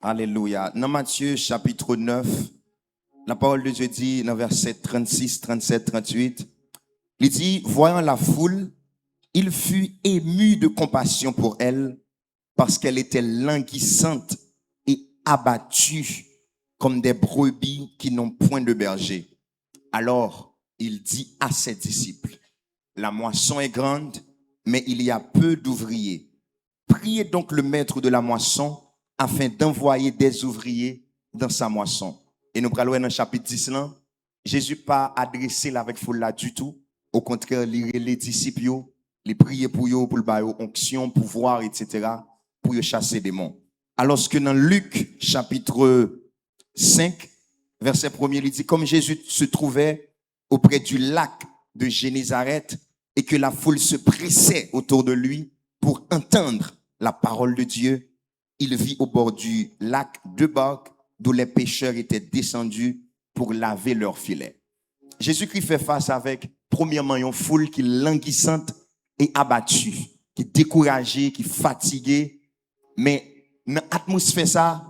Alléluia. Dans Matthieu chapitre 9, la parole de Dieu dit dans verset 36, 37, 38, il dit, voyant la foule, il fut ému de compassion pour elle parce qu'elle était languissante et abattue comme des brebis qui n'ont point de berger. Alors, il dit à ses disciples, la moisson est grande, mais il y a peu d'ouvriers. Priez donc le maître de la moisson afin d'envoyer des ouvriers dans sa moisson. Et nous parlons dans le chapitre 10, là, Jésus pas adressé là avec foule là du tout. Au contraire, les disciples, les prier pour eux, pour le bailler onction, pouvoir, etc., pour eux chasser des démons. Alors que dans Luc, chapitre 5, verset 1er, il dit, comme Jésus se trouvait auprès du lac de Génézareth et que la foule se pressait autour de lui pour entendre la parole de Dieu, il vit au bord du lac deux barques d'où les pêcheurs étaient descendus pour laver leurs filets. Jésus-Christ fait face avec, premièrement, une foule qui est languissante et abattue, qui est découragée, qui est fatiguée. Mais dans l'atmosphère ça,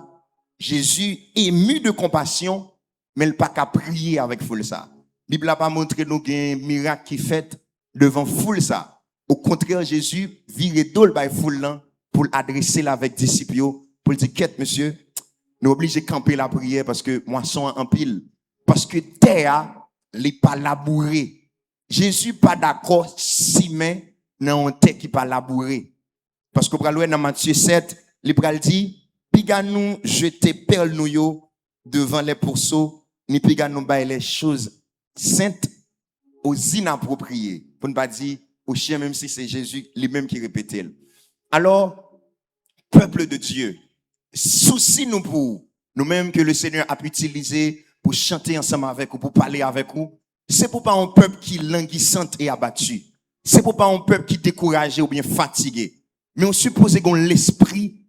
Jésus ému de compassion, mais il n'a pas qu'à prier avec foule ça. La Bible n'a pas montré nous un miracle qui fait devant foule ça. Au contraire, Jésus vire d'ol by foule là pour adresser là avec disciples, pour dire, quête, monsieur, nous obligés de camper la prière parce que moisson en pile. Parce que terre, n'est pas labouré. Jésus pas d'accord si mais dans un terre qui pas labouré. Parce que dans Matthieu 7, il dit, piga nous jeter perle nous yo devant les pourceaux, ni piga nous bailler les choses saintes aux inappropriées. Pour ne pas dire au chien, même si c'est Jésus lui-même qui répétait. Alors, peuple de Dieu, souci nous pour nous-mêmes que le Seigneur a utilisé pour chanter ensemble avec vous, pour parler avec vous. C'est pour pas un peuple qui languissante et abattu. C'est pour pas un peuple qui découragé ou bien fatigué. Mais on suppose qu'on l'esprit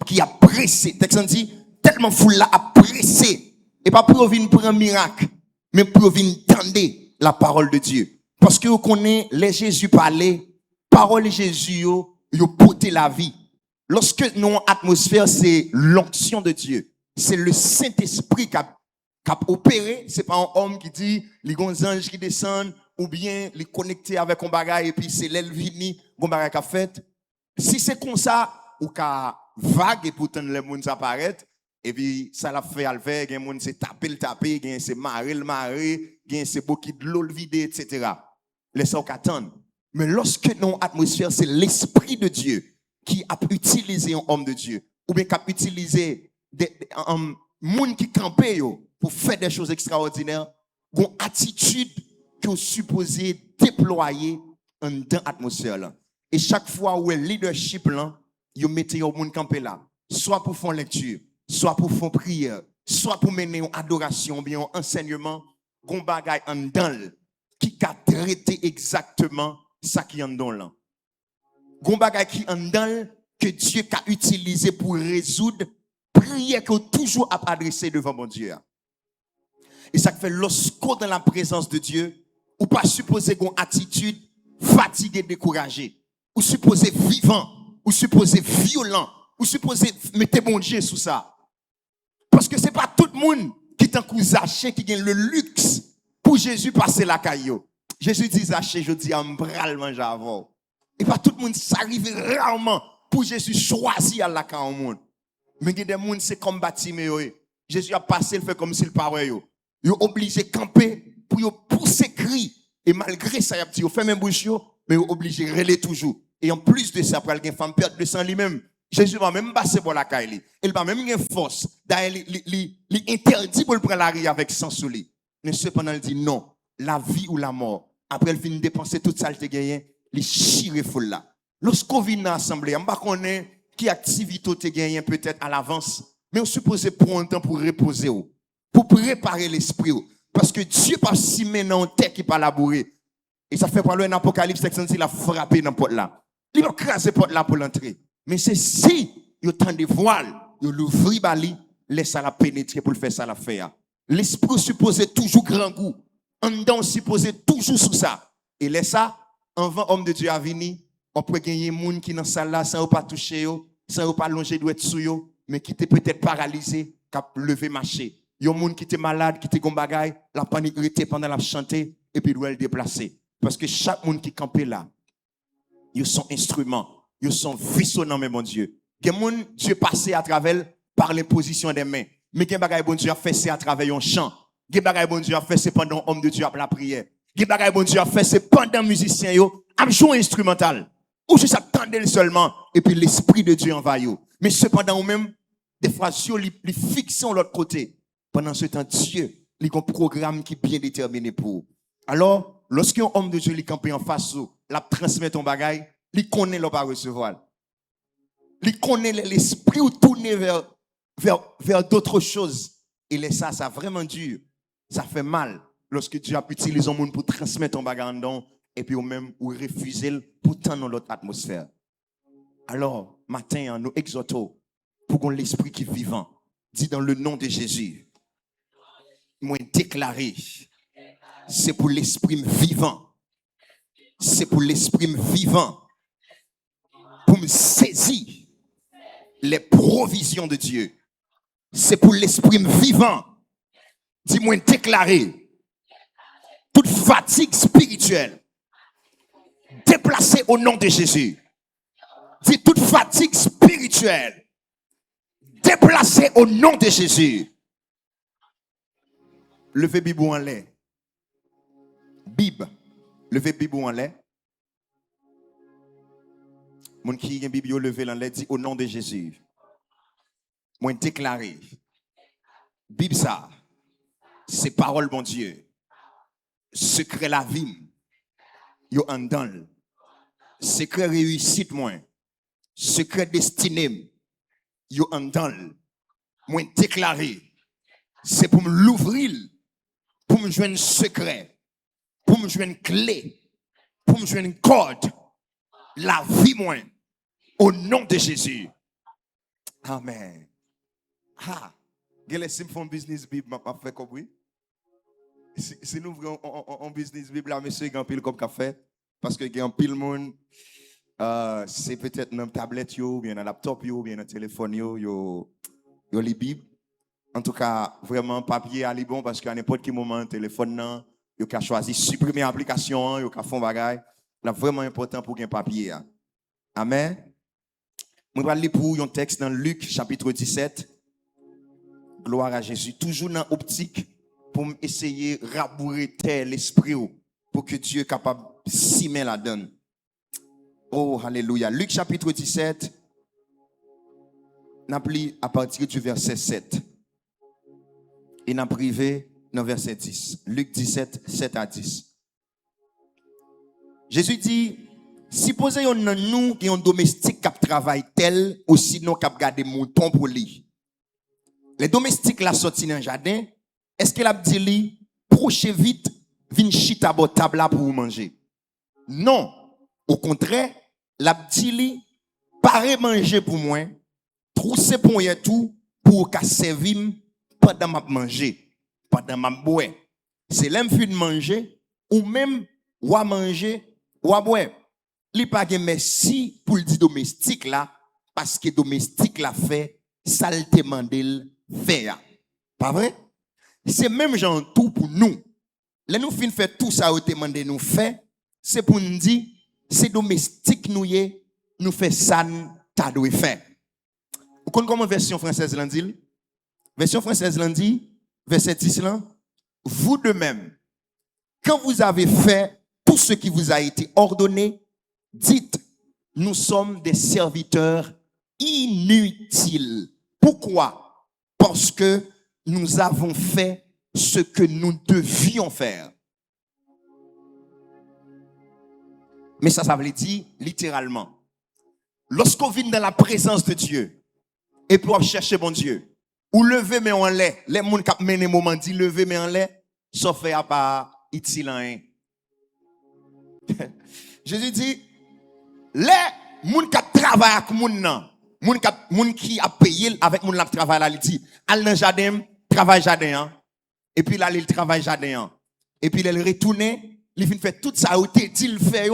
qui a pressé. Texan dit, tellement foule là a pressé. Et pas pour venir pour un miracle, mais pour venir tendre la parole de Dieu. Parce que vous connaissez, les Jésus parlait, parole de Jésus, yo porté la vie. Lorsque nos atmosphère, c'est l'onction de Dieu. C'est le Saint-Esprit qui a opéré. C'est pas un homme qui dit, les anges qui descendent, ou bien les connecter avec un bagage, et puis c'est l'aile vini, un bagage qu'a fait. Si c'est comme ça, ou qu'a vague, et pourtant les gens apparaissent, et puis ça l'a fait al faire, les gens c'est taper, les gens c'est marrer, les gens c'est beaucoup de l'eau vider, etc. Laissez-vous attendre. Mais lorsque nos atmosphère, c'est l'Esprit de Dieu qui a utilisé un homme de Dieu, ou bien qui a utilisé des gens qui campent pour faire des choses extraordinaires, une attitude que vous supposez déployer dans l'atmosphère là. Et chaque fois où le leadership là, vous mettez au monde campé là, soit pour faire lecture, soit pour faire prière, soit pour mener une adoration, bien un enseignement, gon bagay en dans qui a traité exactement ça qui en dans là. Gon bagay qui en dans que Dieu a utilisé pour résoudre prière que toujours a adressé devant mon Dieu. Et ça fait lorsqu'on dans la présence de Dieu, ou pas supposer qu'on attitude fatiguée, découragée, ou supposer vivant, ou supposer violent, ou supposer mettre mon Dieu sous ça. Parce que c'est pas tout le monde qui est un coup Zaché qui gagne le luxe pour Jésus passer la caillou. Jésus dit Zaché, je dis ambral manger avant. Et pas tout le monde s'arrive rarement pour Jésus choisir à la caillou au monde. Mais il y a des gens c'est comme Bartimée. Jésus a passé, il fait comme s'il parlait. Il est obligé de camper pour pousser cri. Et malgré ça, il a fait même bouche, mais il est obligé de relayer toujours. Et en plus de ça, après, il y a une femme perdre le sang lui-même. Jésus va même passer pour la caille. Il va même avoir force. D'ailleurs, il interdit pour le prendre la rue avec sang sous lui. Mais cependant, il dit non, la vie ou la mort. Après, il finit de dépenser toute ça, il gagné, il chire foule là. Lorsqu'on vient dans l'assemblée, on ne connaît pas qui activité tu gagné peut-être à l'avance, mais on suppose prendre un temps pour reposer, pour préparer l'esprit. Parce que Dieu pas si maintenant terre qui pas labourer. Et ça fait parler un Apocalypse, il a frappé dans la porte là. Il a crasé la porte là pour l'entrer. Mais c'est si il y a tant de voiles, il l'ouvre bali, laisse ça la pénétrer pour le faire ça la faire. L'esprit supposé toujours grand goût. En dedans supposé toujours sous ça. Et laisse ça, avant homme de Dieu à venir, on peut gagner des gens qui dans la salle là sans pas toucher, sans pas longer doit être sous yo. mais qui était peut-être paralysé, qui a levé marché. Il y a un monde qui était malade, qui était gon bagay, la panique était pendant la chanter, et puis doit le déplacer. Parce que chaque monde qui campait là, ils sont instruments, ils sont frissonnants, mais mon Dieu. Il y a un monde, Dieu passé à travers par l'imposition des mains. Mais il y a un bagay bon Dieu a fait, c'est à travers un chant. Il y a un bagay bon Dieu a fait, c'est pendant homme de Dieu a la prière. Il y a un bagay bon Dieu a fait, c'est pendant musicien yo, a joué instrumental. Ou juste attendez seulement, et puis l'esprit de Dieu envahit. Mais cependant, ou même, des fois, sur les fixés de l'autre côté. Pendant ce temps, Dieu, il a un programme qui est bien déterminé pour vous. Alors, lorsqu'un homme de Dieu il campe en face, la transmet ton bagage, il connaît le pas recevoir. Il connaît l'esprit ou tourner vers d'autres choses. Et ça a vraiment dur. Ça fait mal lorsque Dieu a utilisé un monde pour transmettre ton bagage en dedans et puis ou même ou refuser pour tendre dans l'autre atmosphère. Alors, matin, nous exhortons pour qu'on l'esprit qui est vivant. Dit dans le nom de Jésus. Moi déclaré, c'est pour l'esprit vivant. C'est pour l'esprit vivant. Pour me saisir les provisions de Dieu. C'est pour l'esprit vivant. Dis-moi déclaré. Toute fatigue spirituelle. Déplacée au nom de Jésus. Dis toute fatigue spirituelle. Déplacée au nom de Jésus. Levez Bibou en l'air. Bib. Levez Bibou en l'air. Mon qui a Bible levé en l'air dit au nom de Jésus. Moi déclaré. Bib ça. C'est parole mon Dieu. Secret la vie. Yo en dans. Secret réussite moi. Secret destiné. Yo en dans. Moi déclaré. C'est pour me l'ouvrir. Pour me jouer un secret. Pour me jouer une clé. Pour me jouer une corde. La vie moi. Au nom de Jésus. Amen. Ah. Quel est le business Bible m'a fait comme oui? Si nous ouvrons un business Bible là, monsieur, il y a un pile comme café. Parce que il y a un pile monde. C'est peut-être dans la tablette, ou bien dans le laptop, ou bien dans le téléphone, yo les Bibles. En tout cas, vraiment, papier à bon parce qu'à n'importe quel moment, téléphone, non, vous pouvez choisir supprimer l'application, vous pouvez faire un bagage. C'est vraiment important pour un papier. Amen. Je vais lire pour un texte dans Luc, chapitre 17. Gloire à Jésus. Toujours dans l'optique pour essayer de rabourer l'esprit pour que Dieu soit capable de s'y mettre la donne. Oh, alléluia. Luc, chapitre 17. N'a pris à partir du verset 7. Et n'a privé dans verset 10. Luc 17, 7 à 10. Jésus dit, si posez un nous qui un domestique qui travaille tel, ou sinon qui garde mouton pour lui. Les domestiques la sorti dans le jardin, est-ce qu'il a dit lui, prochez vite, vin chita à table là pour vous manger? Non. Au contraire, la dit lui, paré manger pour moi, troussez pour y tout, pour qu'à servir pendant m'a manger, pendant m'a boire. C'est l'aime de manger, ou même, ou à manger, ou à boire. Li pa gen merci pour le dit domestique là, parce que domestique la fait, ça le demande faire. Pas vrai? C'est même genre tout pour nous. Là nous fin faire tout ça ou demande nous faire, c'est pour nous dire, c'est domestique nous fait ça ta doit faire. Vous connaissez comment version française l'en dit? Version française l'en dit, verset 10 là, vous de même, quand vous avez fait tout ce qui vous a été ordonné, dites, nous sommes des serviteurs inutiles. Pourquoi? Parce que nous avons fait ce que nous devions faire. Mais ça veut dire littéralement. Lorsqu'on vient dans la présence de Dieu, et pour chercher bon Dieu, ou lever mais en lait, les gens qui mené moment dit lever mais en lait, sauf à pas utile hein. Jésus dit, les gens qui travaillent avec les gens qui a payé avec les gens qui travaillent là, il dit, al dans le jardin, travaille jardin. Et puis là, il travaille jardin. Et puis il retourne, il fait tout ça, il dit, il fait.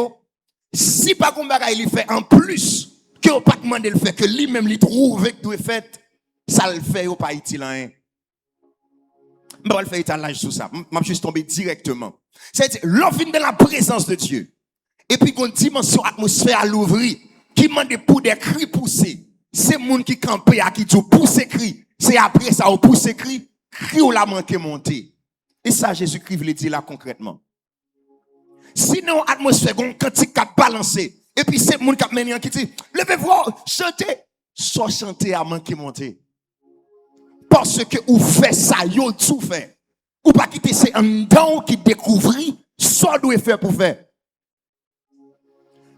Si pas comme bagay il fait en plus, que pas demandé le fait, que lui-même il trouve que tout est fait, Ça le fait ou pas utile hein. Je vais faire étalage sur ça. Je suis juste tombé directement. C'est-à-dire, l'offre dans la présence de Dieu. Et puis, une dimension atmosphère à l'ouvrir, qui demande pour des cris poussés. C'est le monde qui campe à qui dit pousse cri. C'est après ça, on pousse cri, cri ou la manque monter. Et ça, Jésus-Christ veut le dire là concrètement. Sinon, atmosphère, on cantique à balancer. Et puis, c'est le monde qui a mené qui dit, levez-vous, chantez. Soit chanter à manquer monter. Parce que vous faites ça, vous tout fait. Ou pas quitter c'est un don qui découvre, soit doit faire pour faire.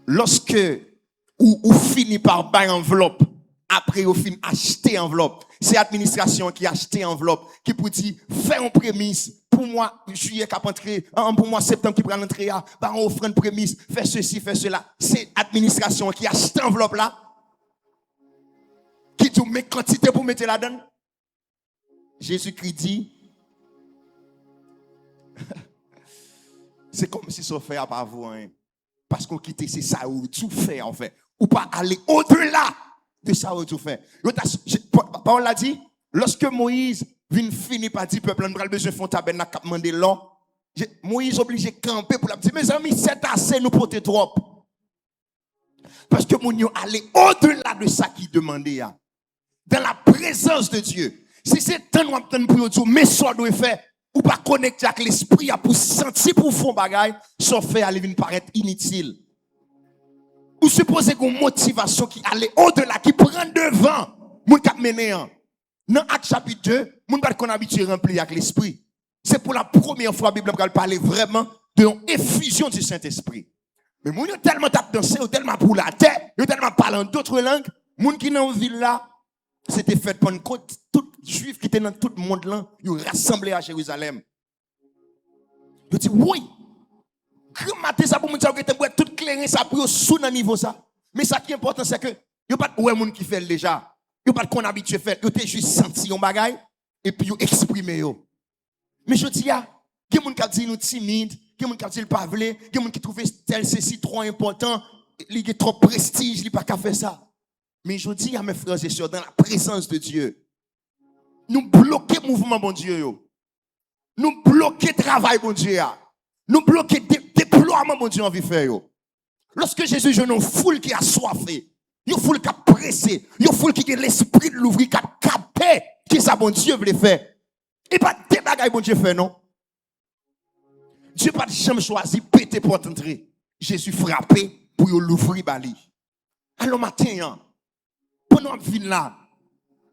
Lorsque vous finissez par bailler enveloppe, après vous finissez acheter enveloppe, c'est l'administration qui achète enveloppe, qui peut dire, fais une prémisse, pour moi, juillet qui a entré, pour moi, septembre qui prend l'entrée, bah, on offre une prémisse, fais ceci, fais cela. C'est l'administration qui achète enveloppe là, qui dit, mais quantité pour mettre là-dedans. Jésus-Christ dit, c'est comme si ça fait à pas vous, hein. Parce qu'on quitte, c'est ça où tout fait, en fait. Ou pas aller au-delà de ça où tout fait. Paul l'a dit, lorsque Moïse vient finir par dire, peuple, on a besoin de faire un tabernacle, demander l'eau. Moïse obligé de camper pour la dire, mes amis, c'est assez, nous porter trop. Parce que mon yo allait au-delà de ça qu'il demandait. Dans la présence de Dieu. Si c'est tant pour dire, mais ça doit faire, ou pas connecter avec l'esprit pour sentir pour fond bagaille, ça fait aller venir paraître inutile. Ou supposez une motivation qui allait au-delà, qui prend devant, moun k'ap mené an. Dans Acte chapitre 2, moun pas qu'on habitué rempli avec l'esprit. C'est pour la première fois la Bible va parler vraiment de l'effusion du Saint-Esprit. Mais moun yo tellement tap danser, ou tellement pour la tête, yo tellement parlant d'autres langues, moun qui dans ville là, c'était fait pour une côte, tout juif qui était dans tout le monde là, ils rassemblé à Jérusalem. Ils dit oui. Grand matin ça pour moun ça tout clairin ça pour sous dans niveau ça. Mais ça qui est important c'est que yo pas ouais moun qui fait déjà. Yo pas qu'on habitué faire, yo t'es juste senti un bagage et puis yo exprimer yo. Mais je dis ya, qui moun qui dit nous timide, qui moun qui dit pas vle, qui moun qui trouve tel ceci trop important, il est trop prestige, il pas qu'à faire ça. Mais je dis à mes frères et sœurs, dans la présence de Dieu, nous bloquons le mouvement, bon Dieu. Nous bloquons le travail, bon Dieu. Nous bloquons le déploiement, bon Dieu, en vie faire. Lorsque Jésus joue une foule qui a soifé, une foule qui a pressé, une foule qui a l'esprit de l'ouvrir, qui a capé, qui ça, bon Dieu, veut faire. Et pas des bagailles, bon Dieu, fait, non? Dieu n'a pas jamais choisi, péter pour entrer. Jésus frappé pour l'ouvrir, bali. Alors, matin, pendant qu'on vient là,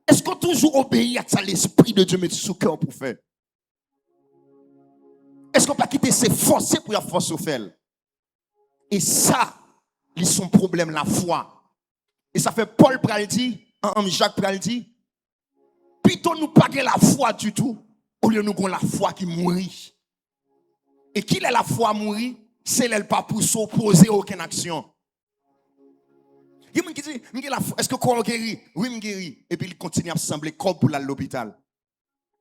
est-ce qu'on toujours obéit à l'esprit de Dieu mettre sous cœur pour faire? Est-ce qu'on pas quitter ses forces pour la force au faire? Et ça, c'est son problème, la foi. Et ça fait Paul pral dit, Jacques pral dit, plutôt nous pas la foi du tout, au lieu de nous avons la foi qui mourit. Et qui est la foi mourir? C'est elle pas pour s'opposer à aucune action. Il y a des gens qui disent, est-ce que quoi guérit? Oui, je guéris. Et puis il continue à sembler comme pour aller à l'hôpital.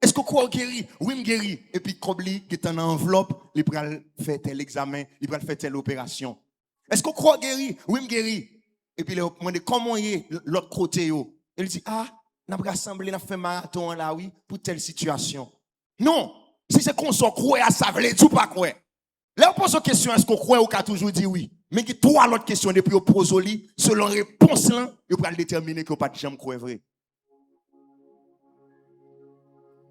Est-ce que quoi guérit? Oui, je guéris. Et puis comme il est en enveloppe, il va faire tel examen, il va faire telle opération. Est-ce que quoi guérit? Oui, je guéris. Et puis il demande comment il est l'autre côté. Il dit, ah, on a rassemblé, on a fait marathon là, oui, pour telle situation. Non, si c'est qu'on s'en croit à ça, vous voulez tout pas quoi. Là, on pose la question, est-ce qu'on croit ou qu'on a toujours dit oui? Mais il y a trois autres questions depuis qu'on pose au lit, selon la réponse là, il va déterminer qu'on ne peut pas jamais croire vrai.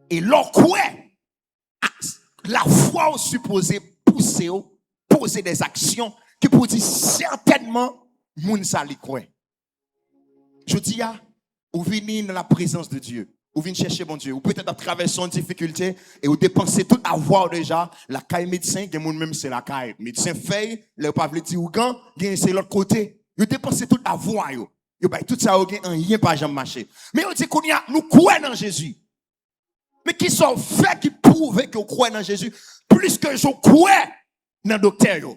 Et leur quoi, la foi supposée pousser, poser des actions qui pour dire certainement, moun sa li croit. Je dis, vous venez dans la présence de Dieu. Vous venez chercher bon Dieu. Ou peut-être à traverser une difficulté et vous dépensez tout avoir déjà. La caille médecin, il y a même c'est la caille. Médecin fait, le pas dire ou gant, c'est l'autre côté. Vous dépensez tout avoir. Vous avez tout ça, vous avez rien pas jamais marché. Mais on dit qu'on y a, nous croyons dans Jésus. Mais qui sont faits qui prouvent que vous croyez dans Jésus plus que je crois dans le docteur.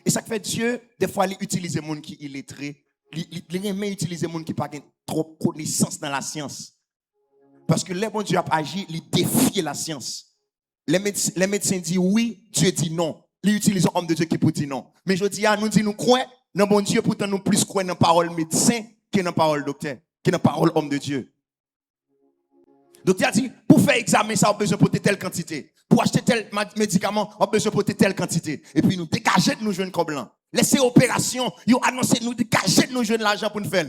Et ça fait Dieu, des fois, il utilise les gens qui sont illettrés. Il aime utiliser les gens qui n'ont pas trop de connaissance dans la science. Parce que les bon Dieu a agi, il défie la science. Les médecins disent oui, Dieu dit non. Ils utilisent un homme de Dieu qui peut dire non. Mais je dis, nous disons, nous croyons dans bon Dieu, pourtant nous plus croyons dans la parole médecin que dans la parole docteur. qui est la parole homme de Dieu. Donc il a dit, pour faire examen, ça, on a besoin de telle quantité. Pour acheter tel médicament, on a besoin de telle quantité. Et puis nous dégager de nous jeunes comme blanc. Laissez opération, ils ont annoncé nous dégager de nous jeunes l'argent pour nous faire.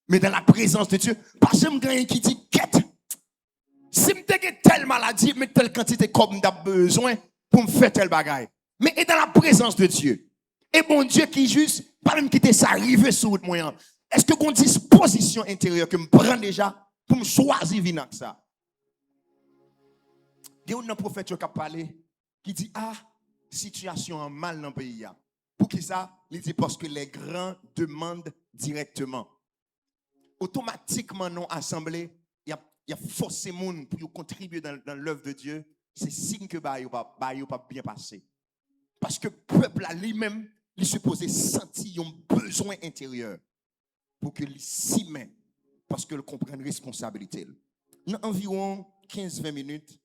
Mais dans la présence de Dieu, parce que je qui dit, quête. Si je suis telle maladie, mais telle quantité comme j'ai besoin pour me faire tel bagaille. Mais et dans la présence de Dieu. Et mon Dieu qui juste, pas même quitter ça arriver sur le moyen. Est-ce que qu'on disposition intérieure que me prend déjà pour me choisir venir avec ça? Il y a un prophète qui a parlé qui dit ah, situation en mal dans le pays. Pour qui ça? Il dit parce que les grands demandent directement. Automatiquement, non assemblée, il y a forcément pour contribuer dans l'œuvre de Dieu. C'est signe que bah, il pas bien passé. Parce que le peuple là lui-même, il est supposé sentir un besoin intérieur pour que s'y met, parce qu'il comprenne responsabilité. Dans environ 15-20 minutes,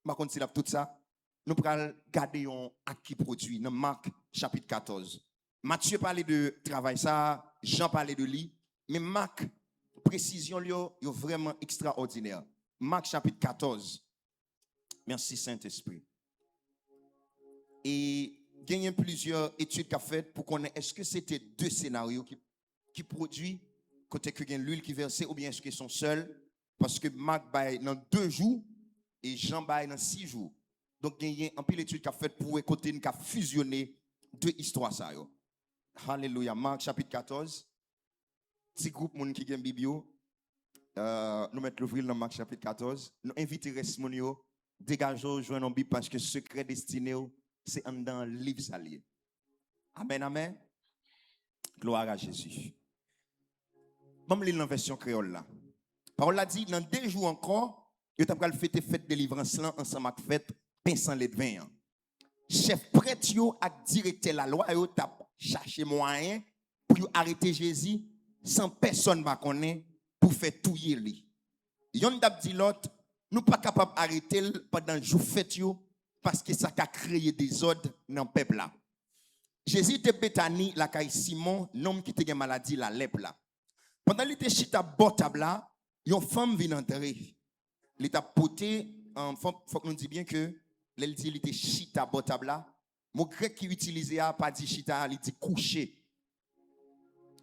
je ne sais pas tout ça, nous allons garder un qui produit dans Marc chapitre 14. Matthieu parlait de travail ça, Jean parlait de lui, mais Marc, précision, est vraiment extraordinaire. Marc chapitre 14. Merci Saint-Esprit. Et il y a plusieurs études qu'a faites pour connaître est-ce que c'était deux scénarios qui produisent côté que gagne l'huile qui versait ou bien est-ce qu'ils sont seuls parce que Marc baille dans 2 jours et Jean baille dans 6 jours. Donc il y a un peu d'études qu'a faites pour côté qu'a fusionné deux histoires ça yo. Alléluia. Marc chapitre 14. Petit groupe moun qui gagne Biblio. Nous mettons l'ouvrir dans Marc chapitre 14. Nous invitons les gens dégageons joindre en Bible parce que secret destiné c'est dans le livre salier. Amen, amen. Gloire à Jésus. Bon, je lis la version créole là. Parole a dit, dans 2 jours encore, il y a fait fête délivrance là, ensemble avec fête, pinçant les 20 ans. Chef prêtre yo ak directeur la loi yo tap chercher moyen pour arrêter Jésus sans personne va connaître pour faire touyer lui. Yon tap dit l'autre, nous pas capable arrêter pendant jour fête yo parce que ça a créé des ordres dans le peuple là. Jésus de Bethanie, la caille Simon, homme qui était maladie, la lèpre là. Pendant qu'il était chita botable là, une femme vient entrer. Il était poté, faut que nous disions bien que elle dit il était chita botable là. Mon grec qui utilisait pas dit chita, il dit coucher.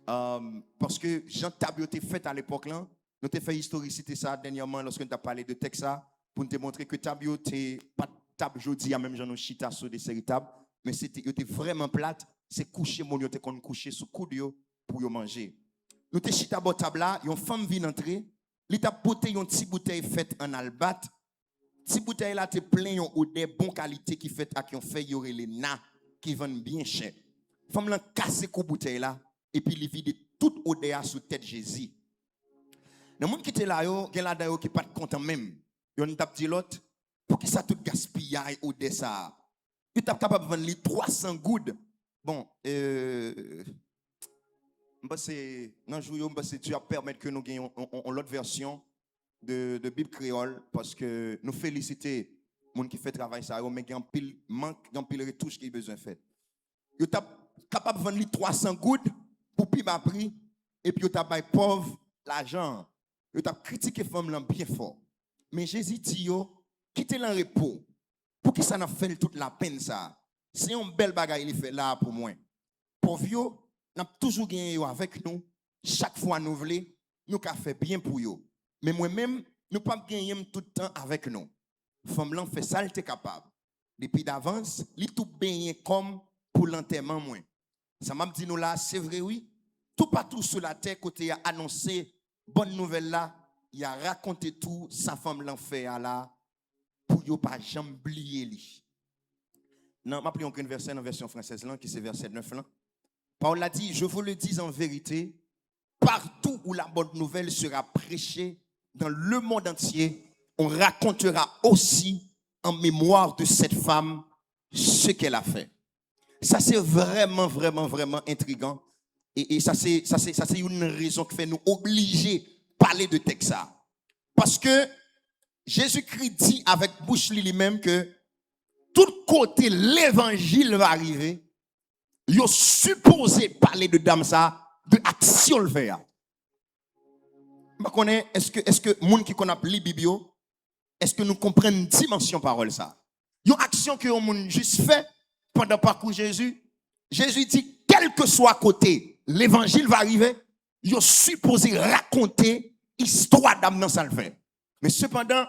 Parce que Jean Tabio était fait à l'époque là, nous avons fait historicité ça dernièrement lorsque nous avons parlé de Texas pour te montrer que Tabio était pas table jodi a même Jean chita sur des séries tables, mais c'était vraiment plate, c'est coucher mon yo te kon coucher sous coude yo pour yo manger. Nous te chita bo table là, une femme vient entrer, li t'a porté une petite bouteille faite en albâtre. Petite bouteille là te plein yon odeur bonne qualité qui fait à qui on fait yore les na qui vendent bien cher. Femme là casse ko bouteille là et puis li vide toute odeur sous tête Jésus. Dans monde qui était là yo, gen la dayo qui pas content même. Yon t'a dit l'autre pour que ça tout gaspillage odeur ça. Tu es capable de vendre 300 goudes. Bon, Dieu a permis que nous gagnions l'autre version de Bible créole parce que nous félicitons les gens qui font travail ça, mais il y a un pile manque, il y a un pile retouche qui est besoin de faire. Tu es capable de vendre 300 goudes pour plus bas prix et puis tu as pauvre l'argent. Tu as critiqué les femmes bien fort. Mais Jésus dit, quittez le repos. Pour qui ça n'a fait toute la peine ça? C'est un bel bagage il fait là pour moi. Pour vous, n'a toujours gagné avec nous. Chaque fois nous voulons, nous qu'a fait bien pour vous. Mais moi-même, nous pas gagner tout le temps avec nous. Femme là fait ça, elle est capable. Depuis d'avance, il tout bien comme pour l'enterrement moi. Ça m'a dit nous là, c'est vrai oui. Tout partout sur la terre côté a annoncé bonne nouvelle là, il a raconté tout sa femme l'en fait là. Pour ne pas jamais oublier lui. Non, je vais prendre un verset dans la version française là, qui c'est verset 9 là. Paul a dit, je vous le dis en vérité, partout où la bonne nouvelle sera prêchée dans le monde entier, on racontera aussi en mémoire de cette femme ce qu'elle a fait. Ça c'est vraiment, vraiment, vraiment intriguant. Et ça c'est une raison qui fait nous obliger de parler de Texas. Parce que Jésus-Christ dit avec bouche lui-même que tout côté l'évangile va arriver, il est supposé parler de dame ça, de action le faire. Je connais, est-ce que monde qui connaît li Bible, est-ce que nous comprenons dimension parole ça? Une action que on juste fait pendant le parcours Jésus. Jésus dit, quel que soit côté, l'évangile va arriver, il est supposé raconter l'histoire d'âme dans ça le fait. Mais cependant,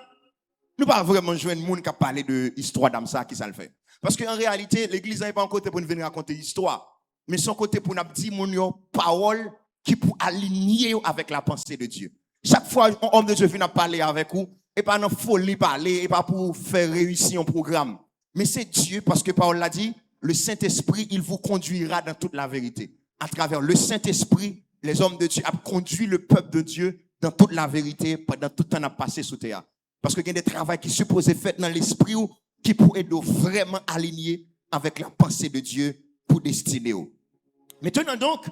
nous ne pas vraiment jouer un monde qui a parlé de l'histoire d'âme ça qui ça le fait. Parce qu'en réalité, l'église n'est pas un côté pour nous venir raconter l'histoire, mais son côté pour nous dire mon parole qui pour aligner avec la pensée de Dieu. Chaque fois un homme de Dieu vient parler avec vous, et pas dans folie parler, et pas pour faire réussir un programme. Mais c'est Dieu, parce que Paul l'a dit, le Saint-Esprit, il vous conduira dans toute la vérité. À travers le Saint-Esprit, les hommes de Dieu ont conduit le peuple de Dieu dans toute la vérité pendant tout le temps à passer sous terre. Parce qu'il y a des travaux qui sont supposés faire dans l'esprit qui pourraient être vraiment alignés avec la pensée de Dieu pour destiner. Maintenant donc,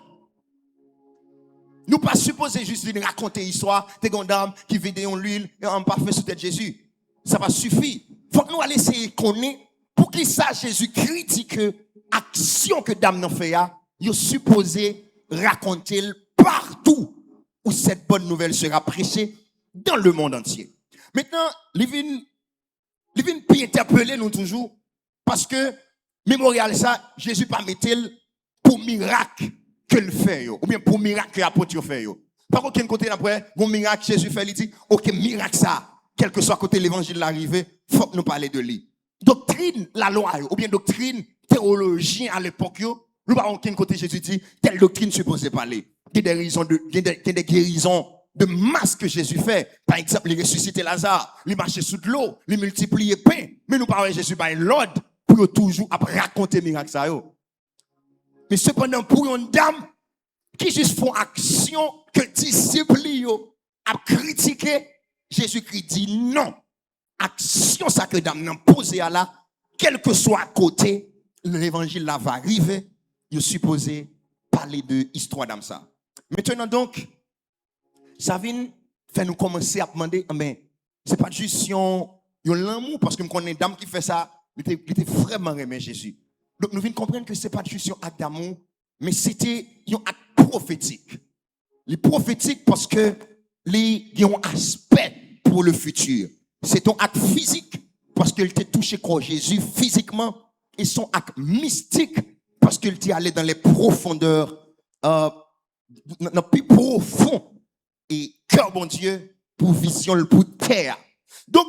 nous ne pas supposer juste de raconter l'histoire des gendarmes qui vidaient en l'huile et en parfum sous tête de Jésus. Ça va suffire. Il faut que nous allons essayer de connaître pour qu'il sache Jésus critique l'action que dame n'a fait, il est supposé raconter partout où cette bonne nouvelle sera prêchée dans le monde entier. Maintenant, les vins puis interpeller nous toujours parce que mémorial ça, Jésus pas mettre pour miracle que le fait ou bien pour miracle que l'apôtre fait Par aucun côté après, bon miracle Jésus fait il dit OK miracle ça, quel que soit côté l'évangile l'arrivée, faut que nous parler de lui. Doctrine la loi ou bien doctrine théologien à l'époque nous pas aucun côté Jésus dit telle doctrine supposée parler. Il y a des guérisons de masse que Jésus fait. Par exemple, il ressusciter Lazare, il marcher sous de l'eau, il multiplier pain. Mais nous parlons Jésus par l'ordre pour toujours raconter miracle ça yo. Mais cependant pour une dame qui juste font action que disciples yo a critiqué, Jésus-Christ dit non. Action ça que dame n'a posé à là, quel que soit à côté, l'évangile là va arriver, il est supposé parler de l'histoire d'âme ça. Maintenant donc, ça vient faire nous commencer à demander, mais c'est pas juste l'amour, parce que je connais une dame qui fait ça, il était vraiment aimé Jésus. Donc nous venons comprendre que c'est pas juste un acte d'amour, mais c'était un acte prophétique. Les prophétiques parce que il y a un aspect pour le futur. C'est un acte physique parce qu'il était touché par Jésus physiquement, et son acte mystique parce qu'il était allé dans les profondeurs, dans le plus profond et cœur bon Dieu pour vision le pour terre. Donc,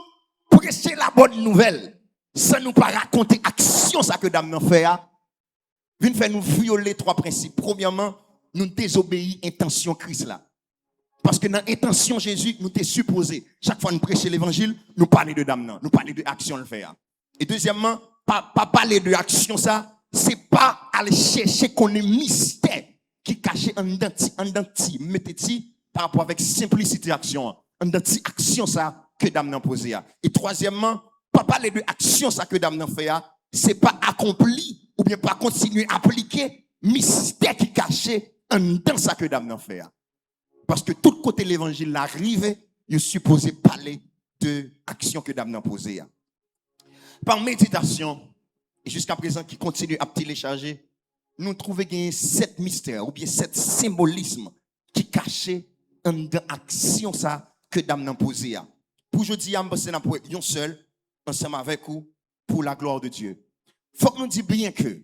prêcher la bonne nouvelle, ça nous pas raconter action ça que dame n'a fait, vient faire nous violer trois principes. Premièrement, nous désobéir intention Christ là. Parce que dans l'intention Jésus, nous t'es supposé, chaque fois nous prêcher l'évangile, nous parler de dame, nous parler de action le faire. Et deuxièmement, pas parler de action ça, c'est pas aller chercher qu'on est mystère qui caché en denti, mettez-y par rapport avec simplicité action, en denti action ça que dame n'a posé. Et troisièmement, pas parler de action ça que dame n'a fait, c'est pas accompli ou bien pas continuer à appliquer mystère qui caché en dans ça que dame n'a fait. Parce que tout côté l'évangile l'arrive, il est supposé parler de l'action que dame n'a posée. Par méditation, et jusqu'à présent qui continue à télécharger, nous trouvons qu'il y a 7 mystères ou bien 7 symbolismes qui cachent dans l'action ça que dame n'a posée. Pour aujourd'hui, c'est un seul, ensemble avec vous, pour la gloire de Dieu. Il faut que nous disions bien que,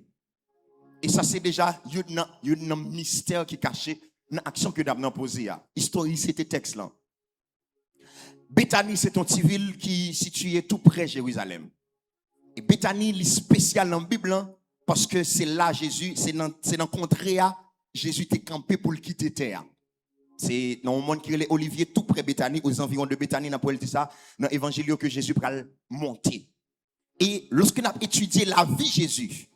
et ça c'est déjà un mystère qui est caché dans l'action que dame n'a posée. Historique, c'était texte là. Bethanie, c'est une petite ville qui est située tout près de Jérusalem. Et Bethanie, est spécial dans la Bible parce que c'est là Jésus, c'est dans le contraire, Jésus était campé pour le quitter terre. C'est dans le monde qui est Olivier, tout près de Bethanie, aux environs de Bethanie, on dit ça, dans l'évangile que Jésus va monter. Et lorsqu'on a étudié la vie de Jésus,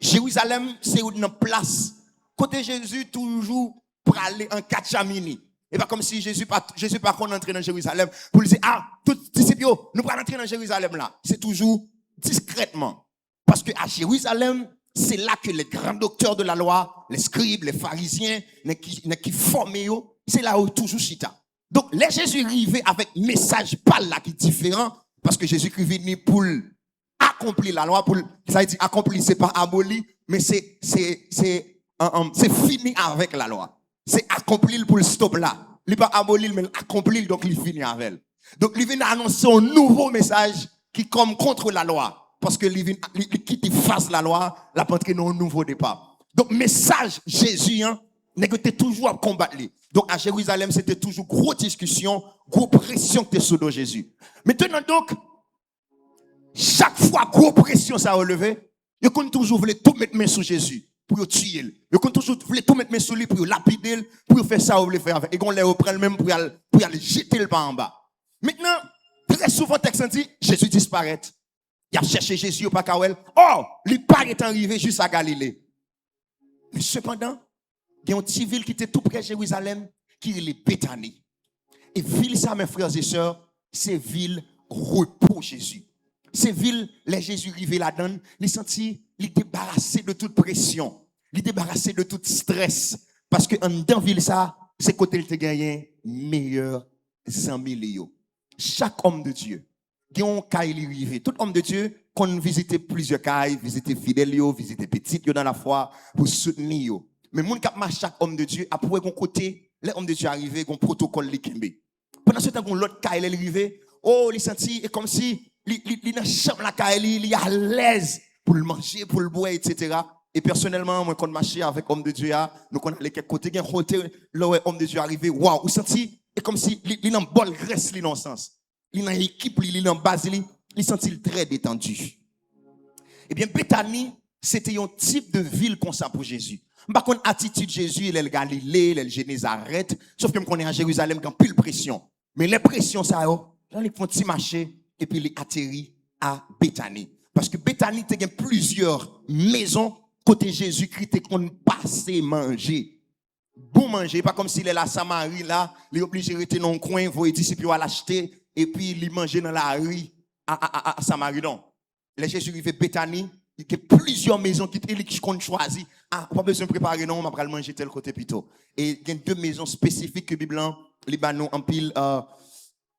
Jérusalem, c'est une place, côté Jésus, toujours pour aller en Katchamini. Et pas comme si Jésus pas entrer dans Jérusalem pour lui dire, tout disciples, nous pas entrer dans Jérusalem là. C'est toujours discrètement. Parce que à Jérusalem, c'est là que les grands docteurs de la loi, les scribes, les pharisiens, qui forment, c'est là où toujours chita. Donc, les Jésus arrivait avec un message pas là qui est différent, parce que Jésus est venu pour accomplir la loi, ça veut dire accomplir, c'est pas aboli, mais c'est fini avec la loi. C'est accompli pour le stop là. Il pas abolir, mais accomplir, donc il finit avec elle. Donc il vient annoncer un nouveau message qui comme contre la loi. Parce que il quitte face la loi, la pentre dans un nouveau départ. Donc message Jésus, hein, n'est que toujours à combattre. Donc à Jérusalem, c'était toujours grosse discussion, grosse pression que tu sous Jésus. Maintenant donc, chaque fois grosse pression ça a relevé, il compte toujours voulu tout mettre main sur Jésus pour le tuer. Il compte toujours voulu tout mettre main sur lui pour le lapider, pour faire ça ou le faire avec. Et qu'on les reprend même pour aller jeter le pas en bas. Maintenant, très souvent texte dit Jésus disparaît. Il a cherché Jésus au Pakawel. Oh, il paraît arrivé jusqu'à Galilée. Mais cependant, il y a une petite ville qui était tout près de Jérusalem, qui est Béthanie. Et ville ça, mes frères et sœurs, c'est ville repos Jésus. C'est ville, les Jésus arrivé là-dedans, il senti, il débarrassé de toute pression, il débarrassé de tout stress. Parce que dans ville ça, c'est côté il te gagné meilleur 100 000. Chaque homme de Dieu, qui ont caille arrivé, tout homme de Dieu, qu'on visite plusieurs cailles, visite fidèles, visite petites dans la foi pour soutenir. Mais mon cap marche chaque homme de Dieu, après qu'on côté, les hommes de Dieu arrivent, qu'on protocole les kembe. Pendant ce temps qu'on l'autre caille arrivé, oh, il senti et comme si il dans chambre la caille, il est à l'aise pour le manger, pour le boire, etc. Et personnellement, moi quand je marche avec homme de Dieu, nous connaissons les quelques côtés, un côté là où homme de Dieu arrivé, waouh, vous senti et comme si il en bol reste l'innocence. Il en équipe, il en base, il senti très détendu. Eh bien Béthanie, c'était un type de ville comme ça pour Jésus. Par contre, attitude Jésus, il est le Galilée, il est le Génézareth, sauf que me connaît à Jérusalem quand pile pression. Mais les pressions ça ils font petit marché et puis il atterrit à Béthanie. Parce que Béthanie il y a plusieurs maisons côté Jésus-Christ qu'on passait manger. Bon manger, pas comme s'il est la Samarie là, il est obligé de rester dans un coin, vos disciples à l'acheter et puis il manger dans la rue à Samarie non. Les Jésus arrivé Béthanie. Il y a plusieurs maisons qui qu'on choisit. Ah, pas besoin de préparer, non, on va manger tel côté plutôt. Et il y a deux maisons spécifiques que Bible Libanon en pile.